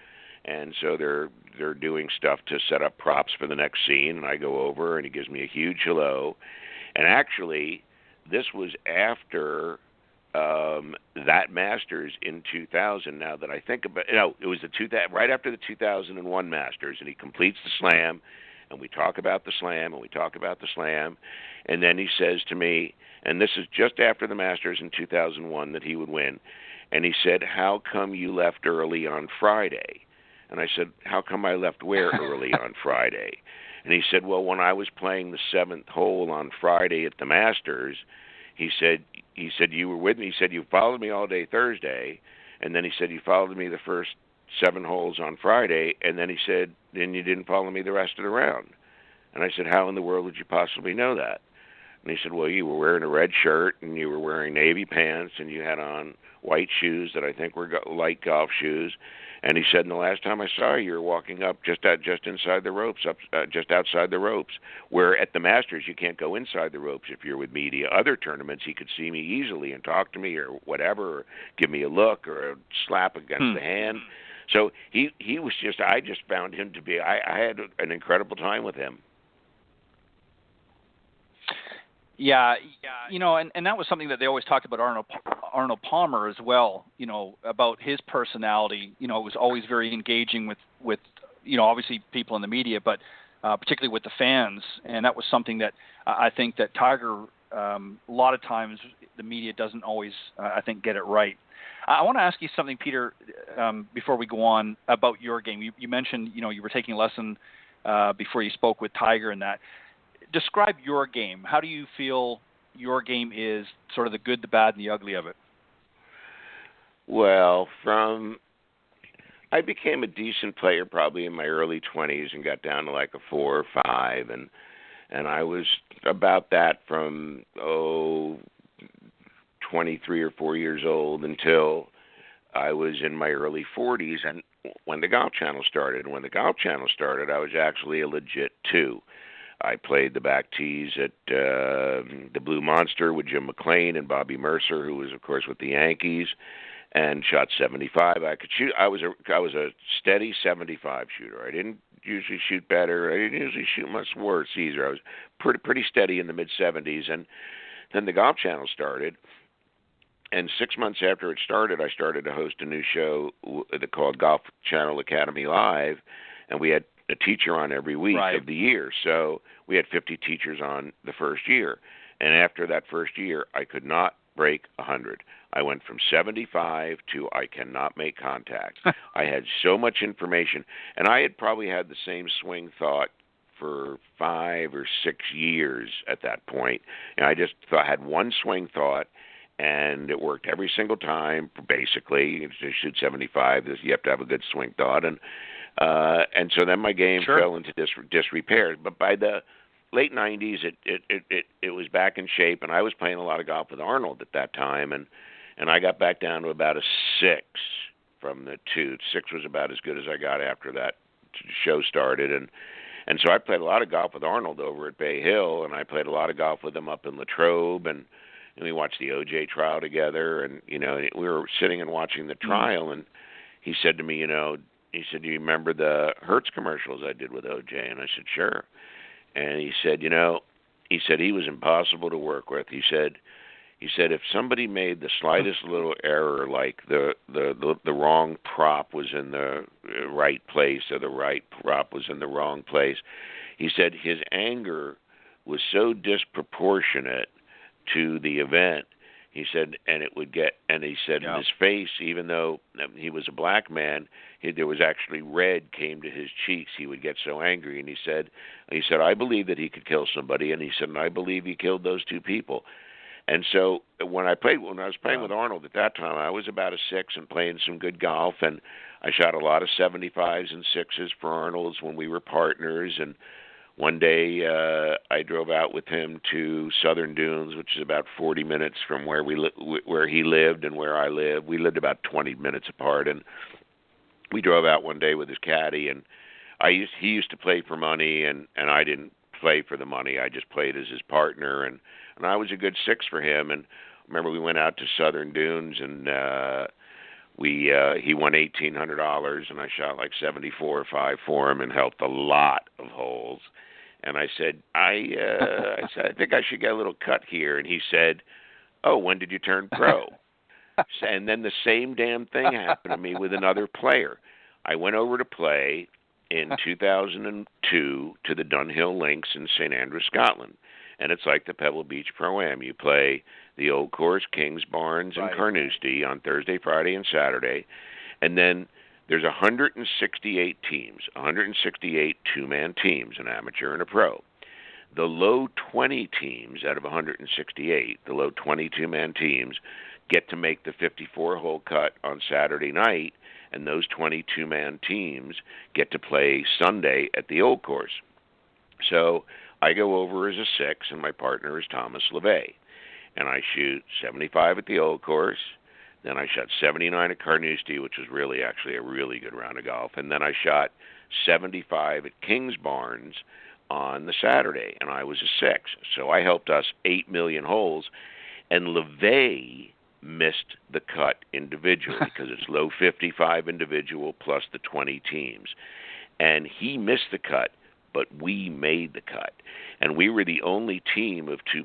And so they're doing stuff to set up props for the next scene, and I go over, and he gives me a huge hello. And actually, this was after that Masters in 2000. Now that I think about it, no, it was right after the 2001 Masters, and he completes the Slam, and we talk about the Slam, and we talk about the Slam, and then he says to me, and this is just after the Masters in 2001 that he would win, and he said, "How come you left early on Friday?" And I said, "How come I left where early on Friday?" And he said, "Well, when I was playing the 7th hole on Friday at the Masters," he said "you were with me." He said, "You followed me all day Thursday," and then he said, "You followed me the first 7 holes on Friday," and then he said, "Then you didn't follow me the rest of the round." And I said, "How in the world would you possibly know that?" And he said, "Well, you were wearing a red shirt, and you were wearing navy pants, and you had on white shoes that I think were light golf shoes." And he said, "And the last time I saw you were walking up just inside the ropes, just outside the ropes, where at the Masters you can't go inside the ropes if you're with media. Other tournaments he could see me easily and talk to me or whatever, or give me a look or a slap against the hand." So he was I just found him to be, I had an incredible time with him. Yeah, and that was something that they always talked about Arnold Palmer as well, about his personality. It was always very engaging with obviously people in the media, but particularly with the fans. And that was something that I think that Tiger, a lot of times the media doesn't always, I think, get it right. I want to ask you something, Peter, before we go on, about your game. You mentioned, you were taking a lesson before you spoke with Tiger and that. Describe your game. How do you feel your game is, sort of the good, the bad, and the ugly of it? Well, from I became a decent player probably in my early 20s and got down to like a 4 or 5, and I was about that from 23 or 4 years old until I was in my early 40s, and when the Golf Channel started. And when the Golf Channel started, I was actually a legit 2. I played the back tees at the Blue Monster with Jim McLean and Bobby Mercer, who was, of course, with the Yankees, and shot 75. I could shoot. I was a steady 75 shooter. I didn't usually shoot better. I didn't usually shoot much worse either. I was pretty steady in the mid 70s, and then the Golf Channel started. And 6 months after it started, I started to host a new show called Golf Channel Academy Live, and we had a teacher on every week of the year. So we had 50 teachers on the first year. And after that first year, I could not break 100. I went from 75 to I cannot make contact. I had so much information, and I had probably had the same swing thought for 5 or 6 years at that point. And I just had one swing thought, and it worked every single time. Basically, to shoot 75, you have to have a good swing thought, and so then my game fell into disrepair. But by the late 90s, it was back in shape, and I was playing a lot of golf with Arnold at that time, and I got back down to about a 6 from the 2. 6 was about as good as I got after that show started, and so I played a lot of golf with Arnold over at Bay Hill, and I played a lot of golf with him up in Latrobe, and we watched the OJ trial together, and we were sitting and watching the trial, and he said to me, he said, "Do you remember the Hertz commercials I did with OJ?" And I said, "Sure." And he said, he said he was impossible to work with. He said if somebody made the slightest little error, like the wrong prop was in the right place or the right prop was in the wrong place, he said his anger was so disproportionate to the event. He said, and he said in his face, even though he was a black man, there was actually red came to his cheeks. He would get so angry, and he said, I believe that he could kill somebody, and he said, and I believe he killed those 2 people. And so when I was playing with Arnold at that time, I was about a 6 and playing some good golf, and I shot a lot of 75s and 6s for Arnold's when we were partners. And one day I drove out with him to Southern Dunes, which is about 40 minutes from where where he lived and where I live. We lived about 20 minutes apart, and we drove out one day with his caddy, and he used to play for money, and I didn't play for the money. I just played as his partner, and I was a good 6 for him. And I remember we went out to Southern Dunes, and he won $1,800, and I shot like 74 or 5 for him and helped a lot of holes. And I said, I think I should get a little cut here. And he said, "Oh, when did you turn pro?" And then the same damn thing happened to me with another player. I went over to play in 2002 to the Dunhill Links in St. Andrews, Scotland. And it's like the Pebble Beach Pro-Am. You play the Old Course, Kings Barnes, and Carnoustie on Thursday, Friday, and Saturday. And then there's 168 teams, 168 two-man teams, an amateur and a pro. The low 20 teams out of 168, the low 20 two-man teams, get to make the 54-hole cut on Saturday night, and those 22-man teams get to play Sunday at the Old Course. So I go over as a 6, and my partner is Thomas LeVay. And I shoot 75 at the Old Course. Then I shot 79 at Carnoustie, which was really actually a really good round of golf. And then I shot 75 at Kings Barnes on the Saturday, and I was a 6. So I helped us 8 million holes. And LeVay missed the cut individually because it's low 55 individual plus the 20 teams. And he missed the cut, but we made the cut. And we were the only team of two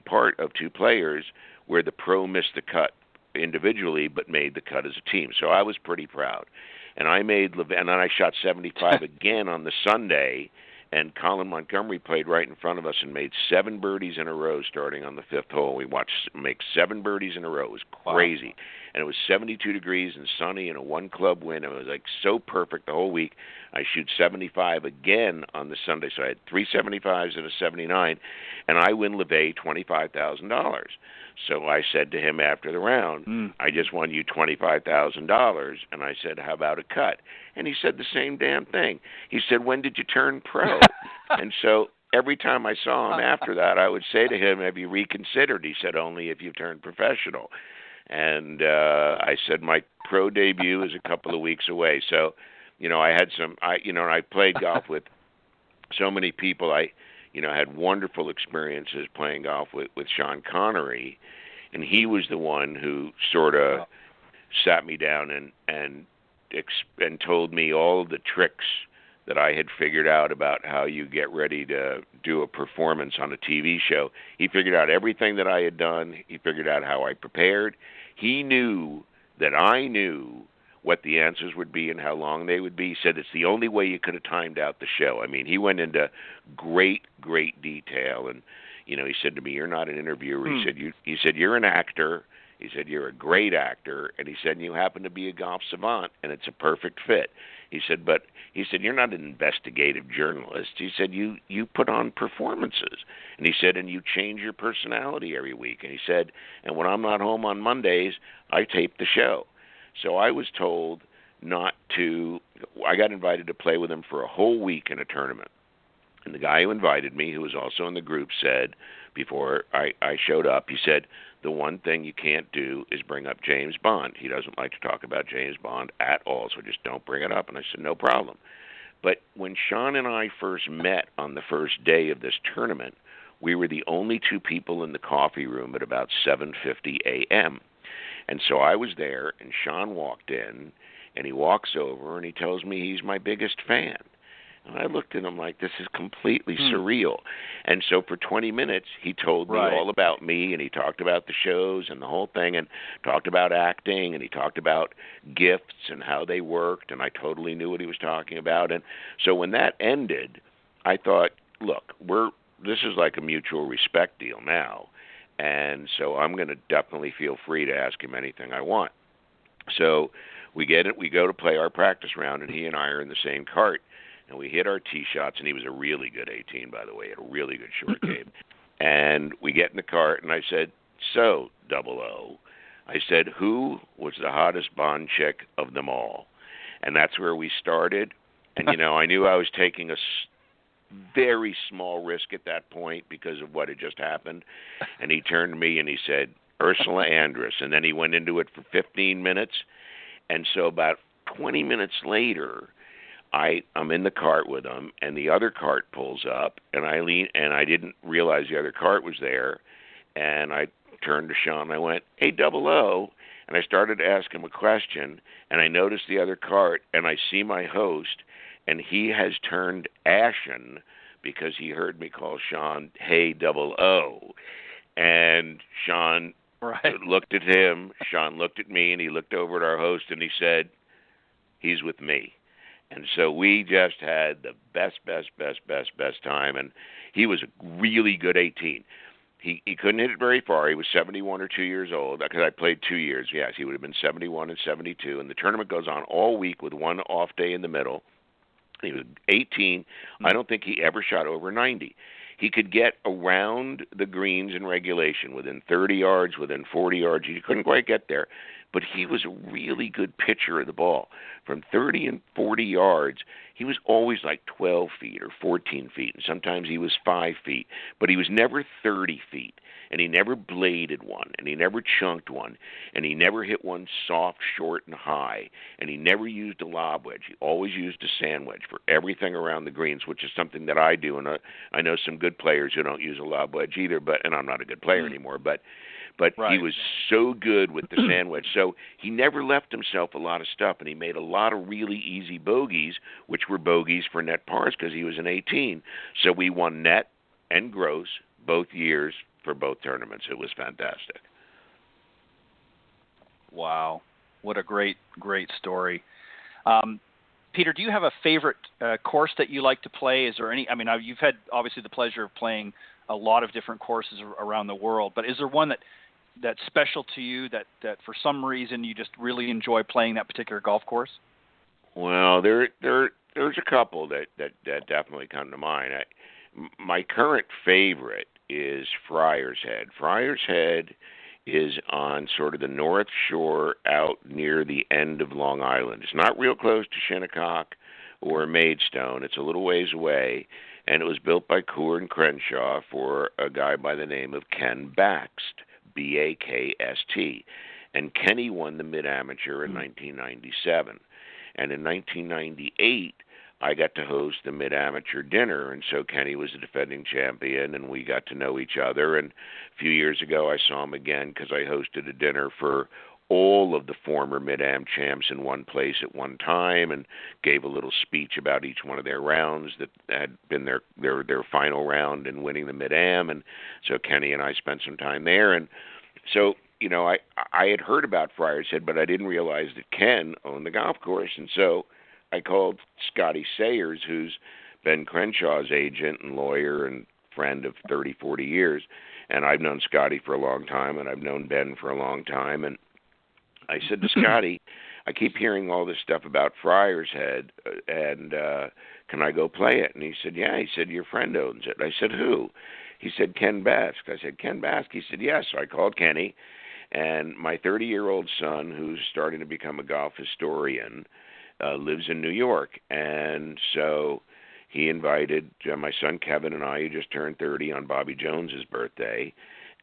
players where the pro missed the cut individually but made the cut as a team. So I was pretty proud. And I made and then I shot 75 again on the Sunday, and Colin Montgomery played right in front of us and made 7 birdies in a row starting on the 5th hole. We watched him make 7 birdies in a row. It was crazy. Wow. And it was 72 degrees and sunny and a 1-club win. It was like so perfect the whole week. I shoot 75 again on the Sunday, so I had 3 75s and a 79, and I win LeVay $25,000. So I said to him after the round, I just won you $25,000, and I said, how about a cut? And he said the same damn thing. He said, when did you turn pro? And so every time I saw him after that, I would say to him, have you reconsidered? He said, only if you've turned professional. And I said, my pro debut is a couple of weeks away. So, I had I played golf with so many people. I had wonderful experiences playing golf with Sean Connery. And he was the one who sort of sat me down and told me all of the tricks that I had figured out about how you get ready to do a performance on a TV show. He figured out everything that I had done. He figured out how I prepared. He knew that I knew what the answers would be and how long they would be. He said it's the only way you could have timed out the show. I mean, he went into great detail. And, he said to me, you're not an interviewer. He said, you're an actor. He said, you're a great actor. And he said, you happen to be a golf savant, and it's a perfect fit. He said, but you're not an investigative journalist. He said, you put on performances. And he said, and you change your personality every week. And he said, and when I'm not home on Mondays, I tape the show. So I was told I got invited to play with him for a whole week in a tournament. And the guy who invited me, who was also in the group, said, before I showed up, he said, the one thing you can't do is bring up James Bond. He doesn't like to talk about James Bond at all, so just don't bring it up. And I said, no problem. But when Sean and I first met on the first day of this tournament, we were the only two people in the coffee room at about 7:50 a.m. And so I was there, and Sean walked in, and he walks over, and he tells me he's my biggest fan. And I looked at him like, this is completely surreal. And so for 20 minutes, he told me all about me, and he talked about the shows and the whole thing, and talked about acting, and he talked about gifts and how they worked, and I totally knew what he was talking about. And so when that ended, I thought, look, this is like a mutual respect deal now. And so I'm going to definitely feel free to ask him anything I want. So we go to play our practice round, and he and I are in the same cart. And we hit our tee shots, and he was a really good 18, by the way, had a really good short game. And we get in the cart, and I said, so, 00, I said, who was the hottest Bond chick of them all? And that's where we started. And, I knew I was taking a very small risk at that point because of what had just happened. And he turned to me, and he said, Ursula Andress. And then he went into it for 15 minutes. And so about 20 minutes later, I'm in the cart with him, and the other cart pulls up, and I lean, and I didn't realize the other cart was there, and I turned to Sean, and I went, hey, 00, and I started to ask him a question, and I noticed the other cart, and I see my host, and he has turned ashen because he heard me call Sean, hey, 00, and Sean looked at him, Sean looked at me, and he looked over at our host, and he said, he's with me. And so we just had the best time. And he was a really good 18. He couldn't hit it very far. He was 71 or 2 years old because I played 2 years. Yes, he would have been 71 and 72. And the tournament goes on all week with one off day in the middle. He was 18. I don't think he ever shot over 90. He could get around the greens in regulation within 30 yards, within 40 yards. He couldn't quite get there. But he was a really good pitcher of the ball. From 30 and 40 yards, he was always like 12 feet or 14 feet, and sometimes he was 5 feet. But he was never 30 feet, and he never bladed one, and he never chunked one, and he never hit one soft, short, and high, and he never used a lob wedge. He always used a sand wedge for everything around the greens, which is something that I do, and I know some good players who don't use a lob wedge either, and I'm not a good player anymore, but he was so good with the sand wedge. So he never left himself a lot of stuff, and he made a lot of really easy bogeys, which were bogeys for net pars because he was an 18. So we won net and gross both years for both tournaments. It was fantastic. Wow. What a great story. Peter, do you have a favorite course that you like to play? Is there any? I mean, you've had obviously the pleasure of playing a lot of different courses around the world, but is there one that's special to you that for some reason you just really enjoy playing that particular golf course? Well, there's a couple that definitely come to mind. My current favorite is Friar's Head. Friar's Head is on sort of the north shore out near the end of Long Island. It's not real close to Shinnecock or Maidstone. It's a little ways away, and it was built by Coor and Crenshaw for a guy by the name of Ken Bakst, Bakst. And Kenny won the mid-amateur in 1997. And in 1998, I got to host the mid-amateur dinner, and so Kenny was the defending champion, and we got to know each other. And a few years ago, I saw him again because I hosted a dinner for all of the former mid-am champs in one place at one time, and gave a little speech about each one of their rounds that had been their final round in winning the mid-am. And so Kenny and I spent some time there, and so I had heard about Friar's Head, but I didn't realize that Ken owned the golf course, and so I called Scotty Sayers, who's Ben Crenshaw's agent and lawyer and friend of 30, 40 years. And I've known Scotty for a long time, and I've known Ben for a long time. And I said to Scotty, I keep hearing all this stuff about Friar's Head, and can I go play it? And he said, yeah. He said, your friend owns it. I said, who? He said, Ken Bask. I said, Ken Bask? He said, yes. So I called Kenny, and my 30-year-old son, who's starting to become a golf historian, lives in New York, and so he invited my son Kevin and I, who just turned 30 on Bobby Jones's birthday,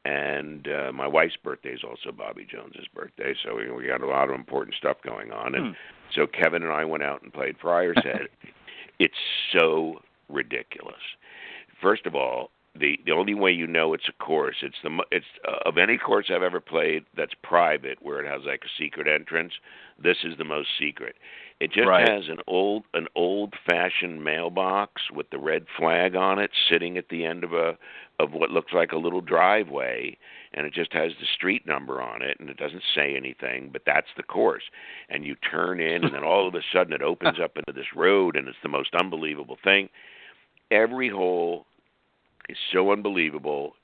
and my wife's birthday is also Bobby Jones's birthday, so we got a lot of important stuff going on. And so Kevin and I went out and played Friar's Head. It's so ridiculous. First of all, the only way you know it's a course, it's of any course I've ever played that's private, where it has like a secret entrance, this is the most secret. It just has an old-fashioned mailbox with the red flag on it, sitting at the end of what looks like a little driveway, and it just has the street number on it, and it doesn't say anything, but that's the course. And you turn in, and then all of a sudden it opens up into this road, and it's the most unbelievable thing. Every hole is so unbelievable,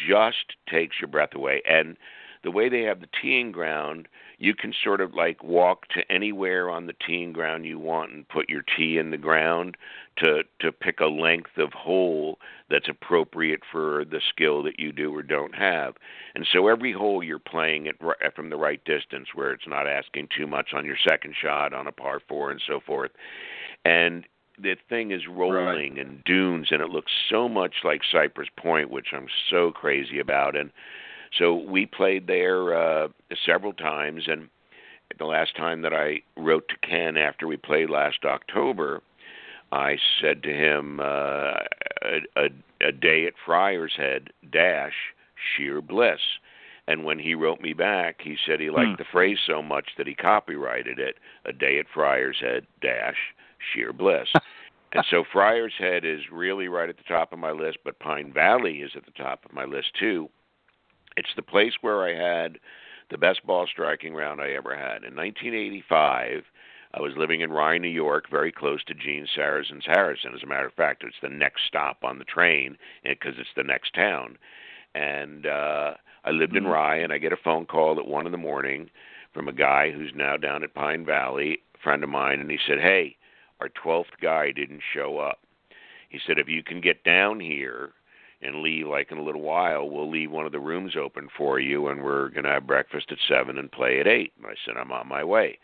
just takes your breath away. And the way they have the teeing ground, you can sort of like walk to anywhere on the teeing ground you want and put your tee in the ground to pick a length of hole that's appropriate for the skill that you do or don't have. And so every hole you're playing it from the right distance, where it's not asking too much on your second shot on a par 4 and so forth. And the thing is rolling and dunes, and it looks so much like Cypress Point, which I'm so crazy about. And so we played there several times, and the last time that I wrote to Ken after we played last October, I said to him, a day at Friar's Head, sheer bliss. And when he wrote me back, he said he liked the phrase so much that he copyrighted it, a day at Friar's Head, sheer bliss. And so Friar's Head is really right at the top of my list, but Pine Valley is at the top of my list too. It's the place where I had the best ball striking round I ever had. In 1985, I was living in Rye, New York, very close to Gene Sarazen's Harrison. As a matter of fact, it's the next stop on the train because it's the next town. And I lived in Rye, and I get a phone call at 1 a.m. from a guy who's now down at Pine Valley, a friend of mine, and he said, hey, our 12th guy didn't show up. He said, if you can get down here and leave like in a little while, we'll leave one of the rooms open for you, and we're going to have breakfast at 7 and play at 8. And I said, I'm on my way.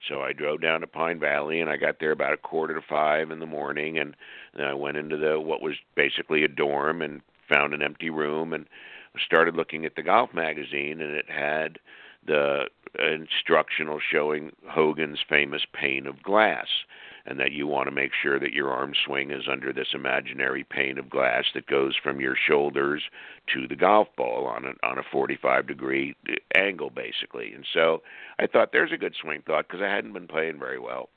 So I drove down to Pine Valley, and I got there about 4:45 in the morning, and then I went into what was basically a dorm and found an empty room and started looking at the golf magazine, and it had the instructional showing Hogan's famous pane of glass, and that you want to make sure that your arm swing is under this imaginary pane of glass that goes from your shoulders to the golf ball on a 45-degree angle, basically. And so I thought, there's a good swing thought, because I hadn't been playing very well.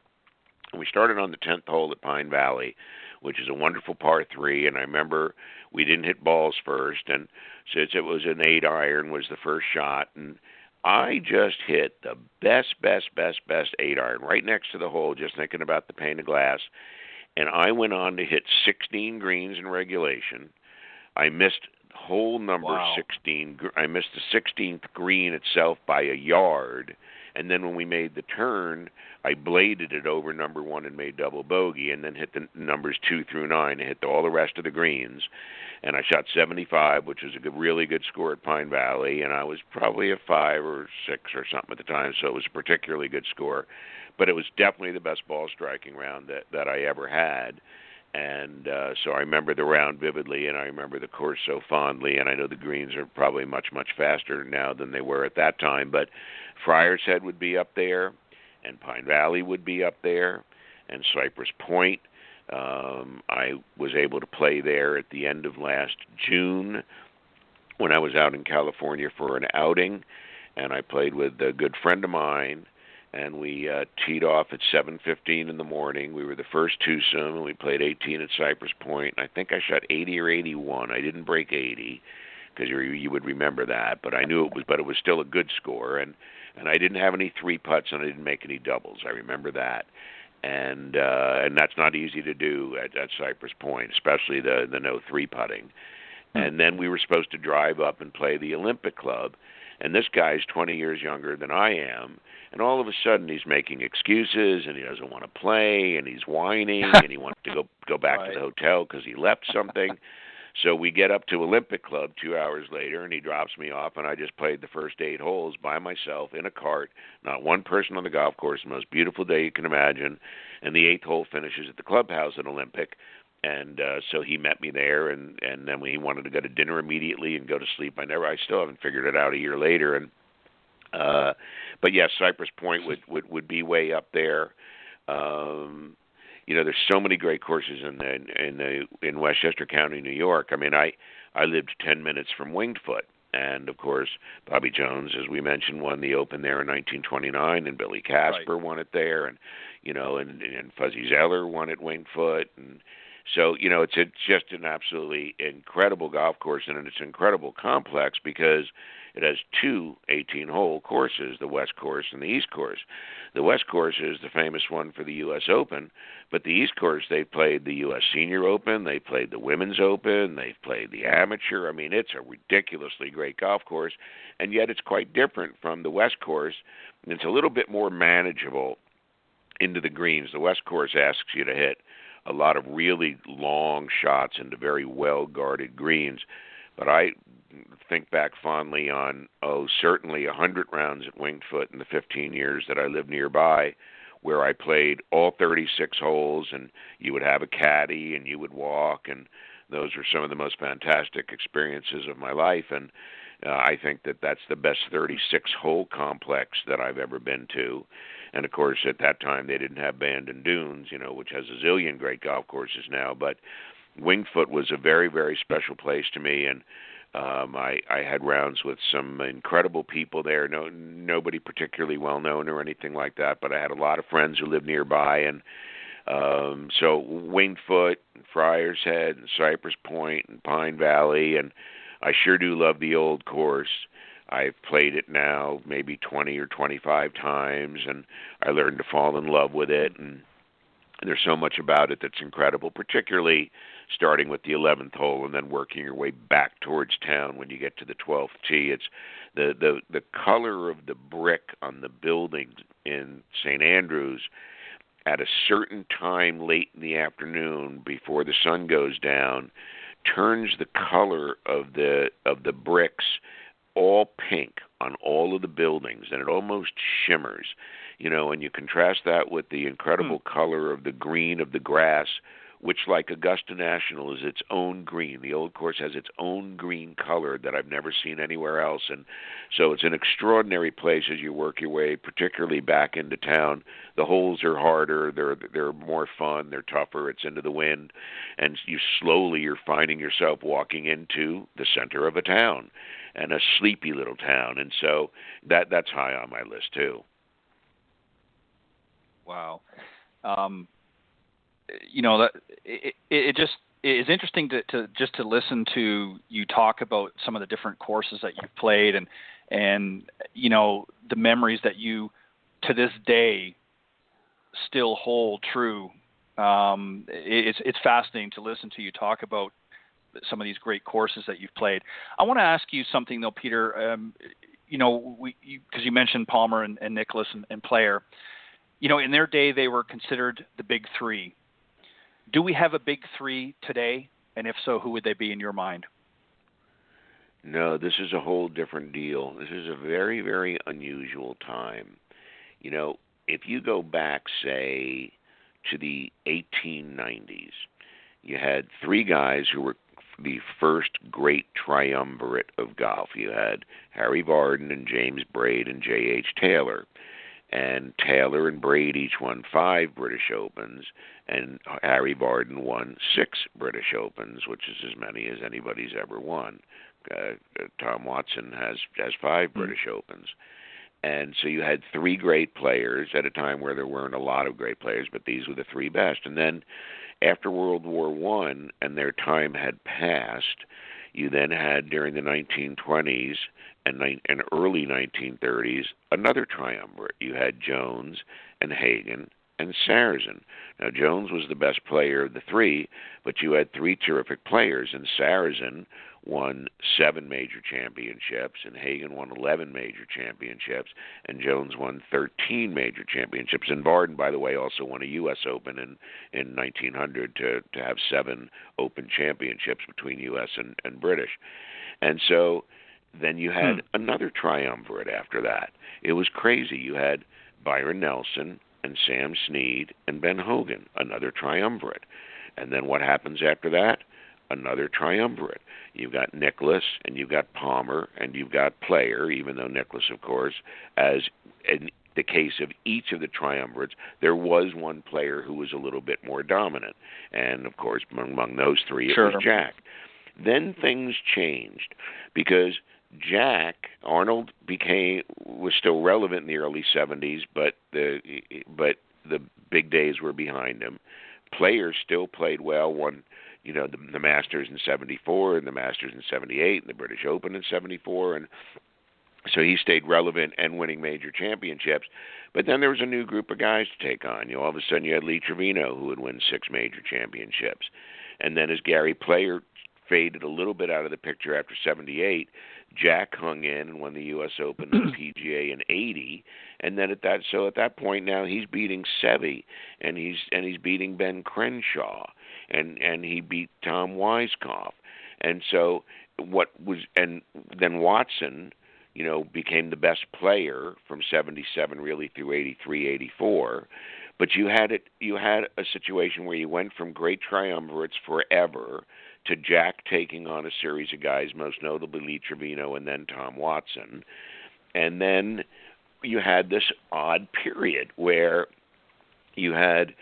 And we started on the 10th hole at Pine Valley, which is a wonderful par 3, and I remember we didn't hit balls first, and since it was an 8-iron was the first shot, and I just hit the best 8-iron right next to the hole, just thinking about the pane of glass. And I went on to hit 16 greens in regulation. I missed hole number 16. I missed the 16th green itself by a yard. And then when we made the turn, I bladed it over number 1 and made double bogey, and then hit the numbers 2 through 9 and hit all the rest of the greens. And I shot 75, which was a really good score at Pine Valley, and I was probably a 5 or 6 or something at the time, so it was a particularly good score. But it was definitely the best ball striking round that I ever had. And so I remember the round vividly, and I remember the course so fondly, and I know the greens are probably much, much faster now than they were at that time. But Friar's Head would be up there, and Pine Valley would be up there, and Cypress Point. I was able to play there at the end of last June when I was out in California for an outing, and I played with a good friend of mine, and we teed off at 7:15 in the morning. We were the first twosome, and we played 18 at Cypress Point, and I think I shot 80 or 81. I didn't break 80 because you would remember that, but I knew it was still a good score, and I didn't have any 3 putts, and I didn't make any doubles. I remember that. And that's not easy to do at Cypress Point, especially the no 3 putting. And then we were supposed to drive up and play the Olympic Club, and this guy's 20 years younger than I am, and all of a sudden he's making excuses, and he doesn't want to play, and he's whining, and he wants to go back to the hotel because he left something. So we get up to Olympic Club 2 hours later, and he drops me off, and I just played the first 8 holes by myself in a cart, not one person on the golf course, the most beautiful day you can imagine, and the 8th hole finishes at the clubhouse at Olympic, and so he met me there, and then he wanted to go to dinner immediately and go to sleep. I still haven't figured it out a year later, and but yes, Cypress Point would be way up there. There's so many great courses in Westchester County, New York. I mean, I lived 10 minutes from Winged Foot, and of course, Bobby Jones, as we mentioned, won the Open there in 1929, and Billy Casper won it there, and Fuzzy Zeller won at Winged Foot, and so it's just an absolutely incredible golf course, and it's an incredible complex because it has 2 18-hole courses, the West Course and the East Course. The West Course is the famous one for the U.S. Open, but the East Course, they've played the U.S. Senior Open, they've played the Women's Open, they've played the Amateur. I mean, it's a ridiculously great golf course, and yet it's quite different from the West Course. It's a little bit more manageable into the greens. The West Course asks you to hit a lot of really long shots into very well-guarded greens, but I think back fondly on, certainly 100 rounds at Winged Foot in the 15 years that I lived nearby, where I played all 36 holes, and you would have a caddy, and you would walk, and those were some of the most fantastic experiences of my life, and I think that's the best 36-hole complex that I've ever been to. And, of course, at that time, they didn't have Bandon Dunes, which has a zillion great golf courses now, but Winged Foot was a very, very special place to me, and I had rounds with some incredible people there. Nobody particularly well known or anything like that, but I had a lot of friends who lived nearby, and so Winged Foot, and Friar's Head, and Cypress Point, and Pine Valley, and I sure do love the old course. I've played it now maybe 20 or 25 times, and I learned to fall in love with it, and there's so much about it that's incredible, particularly starting with the 11th hole and then working your way back towards town when you get to the 12th tee. It's the color of the brick on the buildings in St. Andrews at a certain time late in the afternoon before the sun goes down turns the color of the bricks all pink on all of the buildings, and it almost shimmers, and you contrast that with the incredible color of the green of the grass, which, like Augusta National, is its own green. The old course has its own green color that I've never seen anywhere else, and so it's an extraordinary place as you work your way, particularly back into town. The holes are harder, they're more fun, they're tougher, it's into the wind, and you're finding yourself walking into the center of a town, and a sleepy little town, and so that's high on my list too. Wow. That it just is interesting to listen to you talk about some of the different courses that you've played, and the memories that you to this day still hold true. It's fascinating to listen to you talk about some of these great courses that you've played. I want to ask you something though, Peter. because you mentioned Palmer and Nicklaus and Player, in their day they were considered the big three. Do we have a big three today? And if so, who would they be in your mind? No, this is a whole different deal. This is a very, very unusual time. If you go back, say, to the 1890s, you had three guys who were the first great triumvirate of golf. You had Harry Vardon and James Braid and J.H. Taylor. And Taylor and Braid each won 5 British Opens, and Harry Vardon won 6 British Opens, which is as many as anybody's ever won. Tom Watson has 5 British Opens. And so you had 3 great players at a time where there weren't a lot of great players, but these were the 3 best. And then after World War I and their time had passed, you then had, during the 1920s and early 1930s, another triumvirate. You had Jones and Hagen and Sarazen. Now, Jones was the best player of the 3, but you had 3 terrific players, and Sarazen won 7 major championships, and Hagen won 11 major championships, and Jones won 13 major championships. And Vardon, by the way, also won a U.S. Open in 1900 to have 7 Open championships between U.S. and British. And so then you had another triumvirate after that. It was crazy. You had Byron Nelson and Sam Snead and Ben Hogan, another triumvirate. And then what happens after that? Another triumvirate. You've got Nicklaus, and you've got Palmer, and you've got Player, even though Nicklaus, of course, as in the case of each of the triumvirates, there was one player who was a little bit more dominant. And, of course, among those 3, it was Jack. Then things changed because Jack Arnold was still relevant in the early 70s, but the big days were behind him. Player still played well, won the Masters in 74 and the Masters in 78 and the British Open in 74, and so he stayed relevant and winning major championships. But then there was a new group of guys to take on. All of a sudden you had Lee Trevino, who would win 6 major championships. And then as Gary Player faded a little bit out of the picture after 78, Jack hung in and won the U.S. Open and the PGA in 80, and then at that point now he's beating Seve, and he's beating Ben Crenshaw, and he beat Tom Weiskopf, and then Watson, became the best player from 77 really through 83, 84. But you had a situation where you went from great triumvirates forever to Jack taking on a series of guys, most notably Lee Trevino and then Tom Watson. And then you had this odd period where you had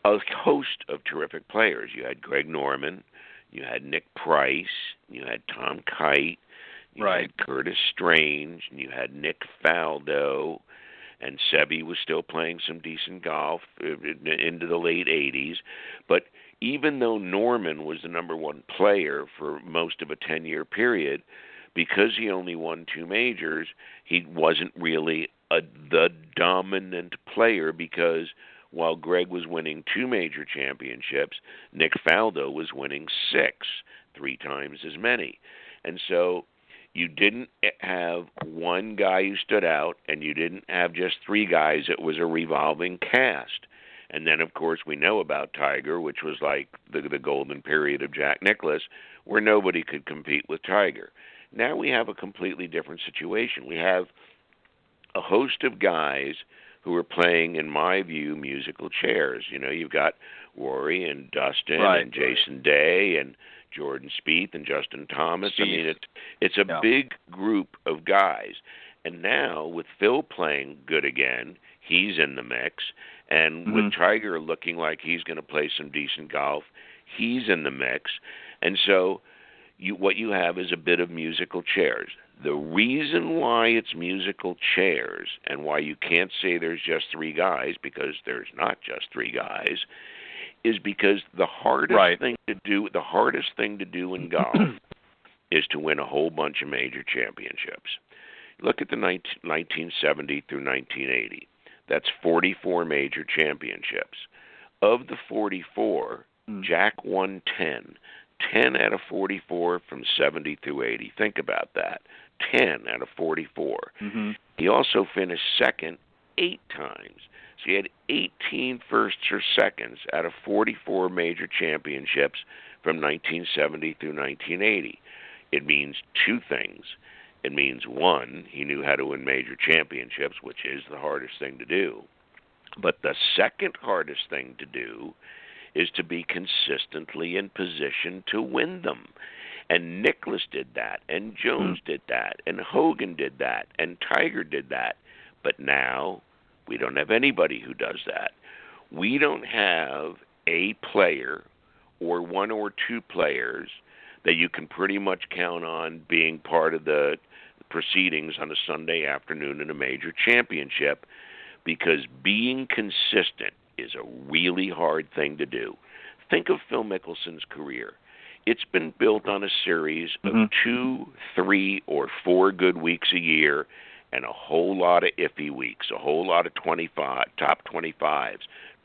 a host of terrific players. You had Greg Norman, you had Nick Price, you had Tom Kite, you had Curtis Strange, and you had Nick Faldo, and Seve was still playing some decent golf into the late 80s. But even though Norman was the number 1 player for most of a 10-year period, because he only won 2 majors, he wasn't really the dominant player, because while Greg was winning 2 major championships, Nick Faldo was winning 6, 3 times as many. And so you didn't have one guy who stood out, and you didn't have just 3 guys. It was a revolving cast. And then, of course, we know about Tiger, which was like the golden period of Jack Nicklaus, where nobody could compete with Tiger. Now we have a completely different situation. We have a host of guys who are playing, in my view, musical chairs. You've got Rory and Dustin and Jason Day and Jordan Spieth and Justin Thomas. I mean, it's a big group of guys. And now, with Phil playing good again, he's in the mix. And with Tiger looking like he's going to play some decent golf, he's in the mix. And so what you have is a bit of musical chairs. The reason why it's musical chairs and why you can't say there's just 3 guys, because there's not just 3 guys, is because the hardest thing to do in golf is to win a whole bunch of major championships. Look at the 1970 through 1980. That's 44 major championships. Of the 44, Jack won 10. 10 out of 44 from 70 through 80. Think about that. 10 out of 44. Mm-hmm. He also finished second 8 times. So he had 18 firsts or seconds out of 44 major championships from 1970 through 1980. It means 2 things. It means, 1, he knew how to win major championships, which is the hardest thing to do. But the second hardest thing to do is to be consistently in position to win them. And Nicklaus did that, and Jones did that, and Hogan did that, and Tiger did that. But now we don't have anybody who does that. We don't have a player or 1 or 2 players that you can pretty much count on being part of the proceedings on a Sunday afternoon in a major championship, because being consistent is a really hard thing to do. Think of Phil Mickelson's career. It's been built on a series of 2, 3, or 4 good weeks a year and a whole lot of iffy weeks, a whole lot of top 25s,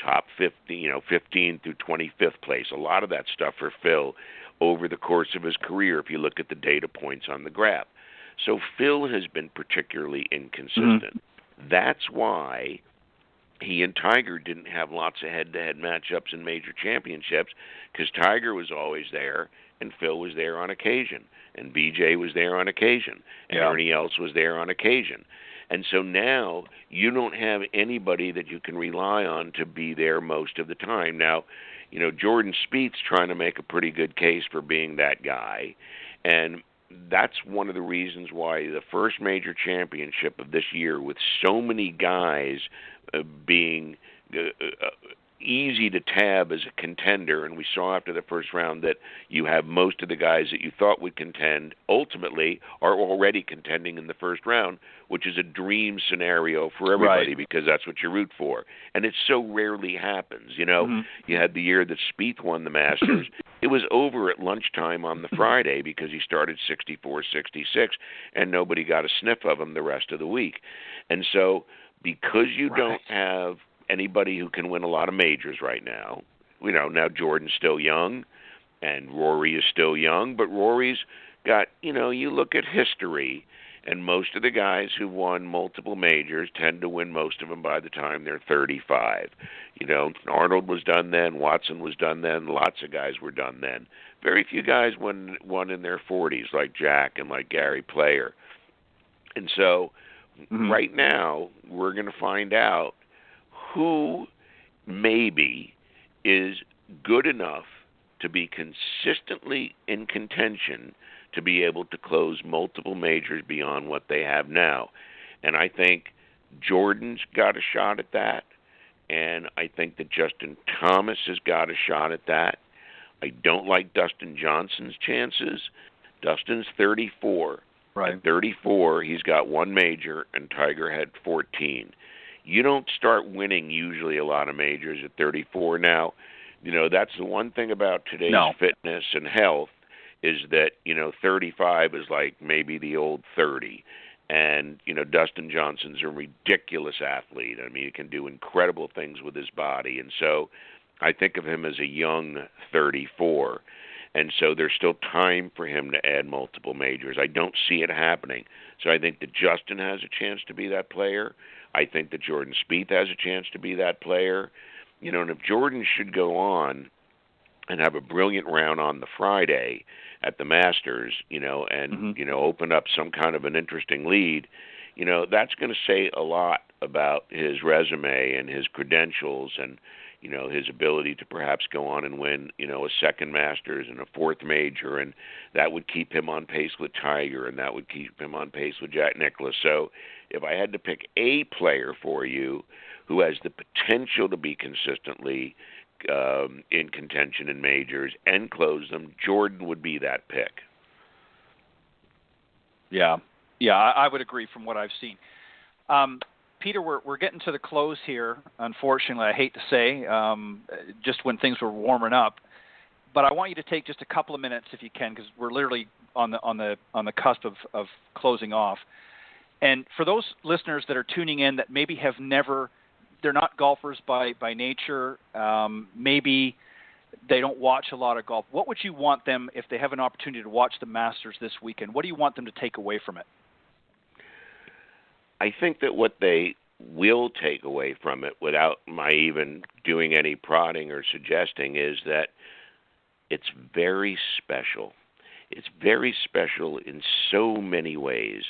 top 15 through 25th place, a lot of that stuff for Phil over the course of his career if you look at the data points on the graph. So Phil has been particularly inconsistent. That's why he and Tiger didn't have lots of head-to-head matchups in major championships, because Tiger was always there and Phil was there on occasion, and BJ was there on occasion, and Ernie Els was there on occasion. And so now you don't have anybody that you can rely on to be there most of the time. Now, Jordan Spieth's trying to make a pretty good case for being that guy, and that's one of the reasons why the first major championship of this year, with so many guys being easy to tab as a contender, and we saw after the first round that you have most of the guys that you thought would contend ultimately are already contending in the first round, which is a dream scenario for everybody, because that's what you root for. And it so rarely happens. You had the year that Spieth won the Masters. It was over at lunchtime on the Friday because he started 64, 66, and nobody got a sniff of him the rest of the week. And so because you don't have anybody who can win a lot of majors right now, now Jordan's still young and Rory is still young, but Rory's got, you look at history, and most of the guys who won multiple majors tend to win most of them by the time they're 35. Arnold was done then, Watson was done then, lots of guys were done then. Very few guys won in their 40s, like Jack and like Gary Player. And so right now we're going to find out who maybe is good enough to be consistently in contention to be able to close multiple majors beyond what they have now. And I think Jordan's got a shot at that, and I think that Justin Thomas has got a shot at that. I don't like Dustin Johnson's chances. Dustin's 34. Right. At 34, he's got 1 major, and Tiger had 14. You don't start winning usually a lot of majors at 34 now. That's the one thing about today's fitness and health, is that, 35 is like maybe the old 30. And, Dustin Johnson's a ridiculous athlete. I mean, he can do incredible things with his body. And so I think of him as a young 34. And so there's still time for him to add multiple majors. I don't see it happening. So I think that Justin has a chance to be that player. I think that Jordan Spieth has a chance to be that player. And if Jordan should go on and have a brilliant round on the Friday at the Masters, and, open up some kind of an interesting lead, that's going to say a lot about his resume and his credentials and, his ability to perhaps go on and win, a second Masters and a 4th major, and that would keep him on pace with Tiger, and that would keep him on pace with Jack Nicklaus. So if I had to pick a player for you who has the potential to be consistently in contention in majors and close them, Jordan would be that pick. Yeah, I would agree from what I've seen. Peter, we're getting to the close here, unfortunately, I hate to say, just when things were warming up. But I want you to take just a couple of minutes, if you can, because we're literally on the cusp of closing off. And for those listeners that are tuning in that maybe they're not golfers by nature, maybe they don't watch a lot of golf. What would you want them, if they have an opportunity to watch the Masters this weekend, what do you want them to take away from it? I think that what they will take away from it, without my even doing any prodding or suggesting, is that it's very special. It's very special in so many ways.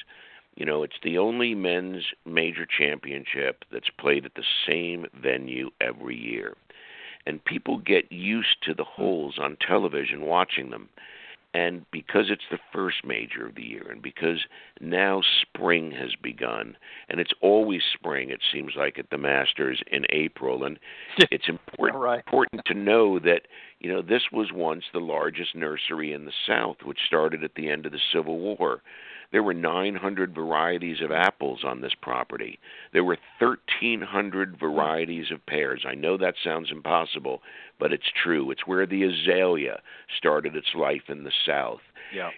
You know, it's the only men's major championship that's played at the same venue every year. And people get used to the holes on television watching them. And because it's the first major of the year, and because now spring has begun, and it's always spring, it seems like, at the Masters in April, and it's important to know that, you know, this was once the largest nursery in the South, which started at the end of the Civil War. There were 900 varieties of apples on this property. There were 1,300 varieties of pears. I know that sounds impossible, but it's true. It's where the azalea started its life in the South. Yeah.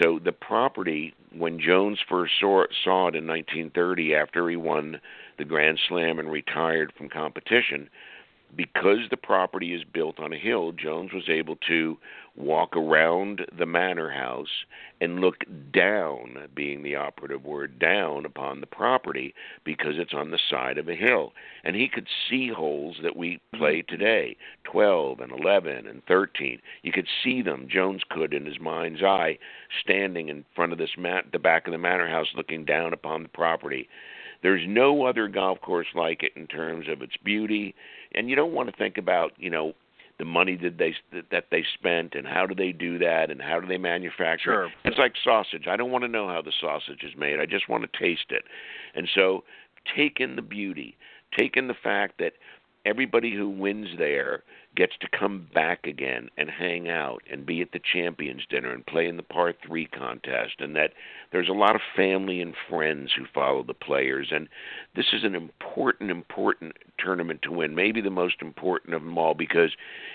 So the property, when Jones first saw it in 1930 after he won the Grand Slam and retired from competition, because the property is built on a hill, Jones was able to walk around the manor house and look down, being the operative word, down upon the property, because it's on the side of a hill. And he could see holes that we play today, 12 and 11 and 13. You could see them, Jones could, in his mind's eye, standing in front of the back of the manor house looking down upon the property. There's no other golf course like it in terms of its beauty. And you don't want to think about, you know, the money that they spent and how do they do that and how do they manufacture it. It's like sausage. I don't want to know how the sausage is made. I just want to taste it. And so take in the beauty. Take in the fact that everybody who wins there gets to come back again and hang out and be at the Champions Dinner and play in the par 3 contest, and that there's a lot of family and friends who follow the players. And this is an important tournament to win, maybe the most important of them all, because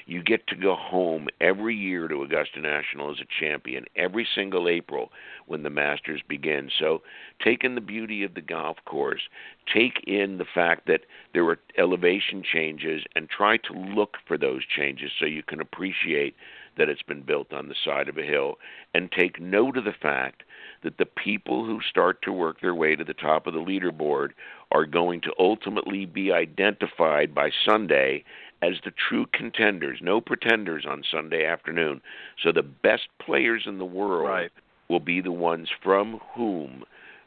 you get to go home every year to Augusta National as a champion, every single April when the Masters begin. So take in the beauty of the golf course, take in the fact that there were elevation changes, and try to look for those changes so you can appreciate that it's been built on the side of a hill, and take note of the fact that the people who start to work their way to the top of the leaderboard are going to ultimately be identified by Sunday as the true contenders, no pretenders on Sunday afternoon. So the best players in the world will be the ones from whom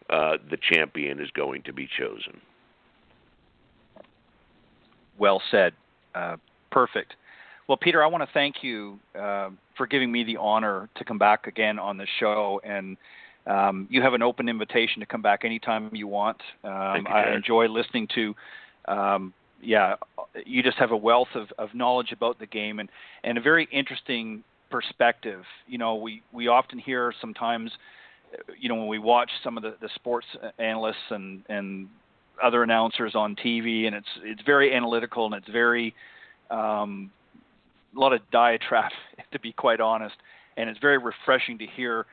the champion is going to be chosen. Well said. Perfect. Well, Peter, I want to thank you for giving me the honor to come back again on the show. And you have an open invitation to come back anytime you want. I enjoy listening to, you just have a wealth of knowledge about the game and a very interesting perspective. You know, we often hear sometimes, you know, when we watch some of the sports analysts and other announcers on TV, and it's very analytical, and it's very a lot of diatribe, to be quite honest, and it's very refreshing to hear.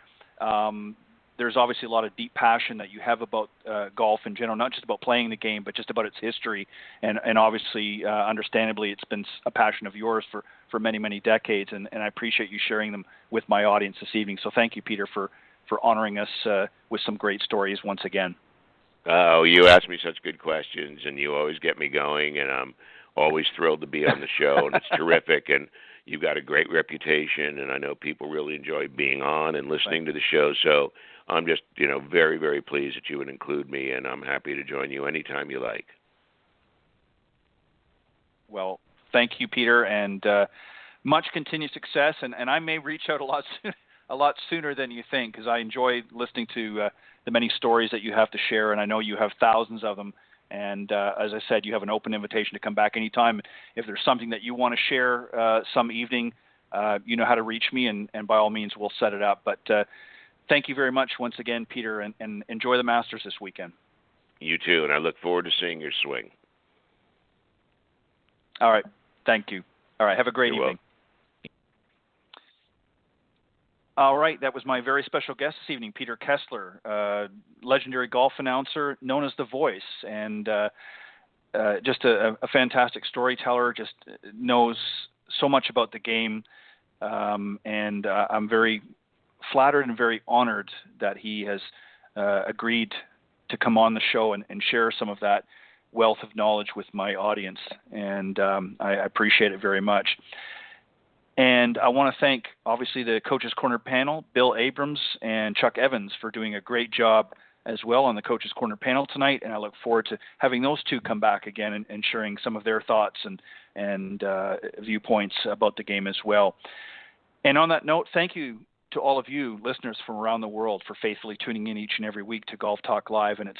There's obviously a lot of deep passion that you have about golf in general, not just about playing the game, but just about its history, and obviously, understandably, it's been a passion of yours for many, many decades, and I appreciate you sharing them with my audience this evening. So thank you, Peter, for honoring us with some great stories once again. Oh, you ask me such good questions, and you always get me going, and I'm always thrilled to be on the show, and it's terrific, and you've got a great reputation, and I know people really enjoy being on and listening to the show, so I'm just, you know, very, very pleased that you would include me, and I'm happy to join you anytime you like. Well, thank you, Peter, and much continued success, and I may reach out a lot sooner than you think, because I enjoy listening to the many stories that you have to share, and I know you have thousands of them. And as I said, you have an open invitation to come back anytime. If there's something that you want to share some evening, you know how to reach me, and by all means, we'll set it up. But thank you very much once again, Peter, and enjoy the Masters this weekend. You too, and I look forward to seeing your swing. All right. Thank you. All right. Have a great evening. Welcome. All right, that was my very special guest this evening, Peter Kessler, legendary golf announcer known as The Voice, and just a fantastic storyteller, just knows so much about the game, and I'm very flattered and very honored that he has agreed to come on the show and share some of that wealth of knowledge with my audience, and I appreciate it very much. And I want to thank, obviously, the Coach's Corner panel, Bill Abrams and Chuck Evans, for doing a great job as well on the Coach's Corner panel tonight, and I look forward to having those two come back again and sharing some of their thoughts and viewpoints about the game as well. And on that note, thank you to all of you listeners from around the world for faithfully tuning in each and every week to Golf Talk Live. And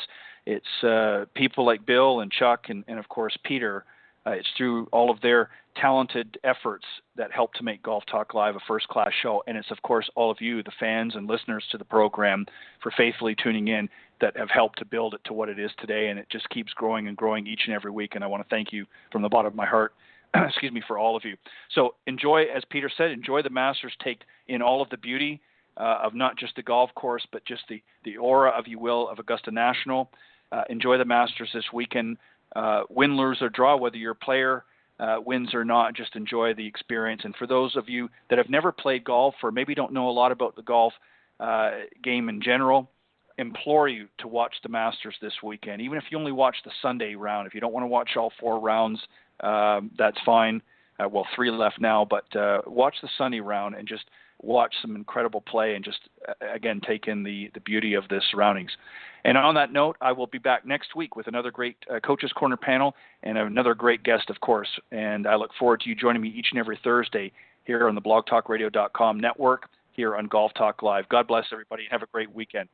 it's people like Bill and Chuck and of course Peter. It's through all of their talented efforts that help to make Golf Talk Live a first-class show. And it's, of course, all of you, the fans and listeners to the program, for faithfully tuning in that have helped to build it to what it is today. And it just keeps growing and growing each and every week. And I want to thank you from the bottom of my heart, excuse me, for all of you. So enjoy, as Peter said, enjoy the Masters. Take in all of the beauty of not just the golf course, but just the aura, if you will, of Augusta National. Enjoy the Masters this weekend. Win, lose, or draw, whether your player wins or not, just enjoy the experience. And for those of you that have never played golf or maybe don't know a lot about the golf game in general, implore you to watch the Masters this weekend. Even if you only watch the Sunday round, if you don't want to watch all 4 rounds, that's fine. Well, 3 left now, but watch the Sunday round and just watch some incredible play and just, again, take in the beauty of the surroundings. And on that note, I will be back next week with another great Coach's Corner panel and another great guest, of course. And I look forward to you joining me each and every Thursday here on the blogtalkradio.com network, here on Golf Talk Live. God bless everybody and have a great weekend.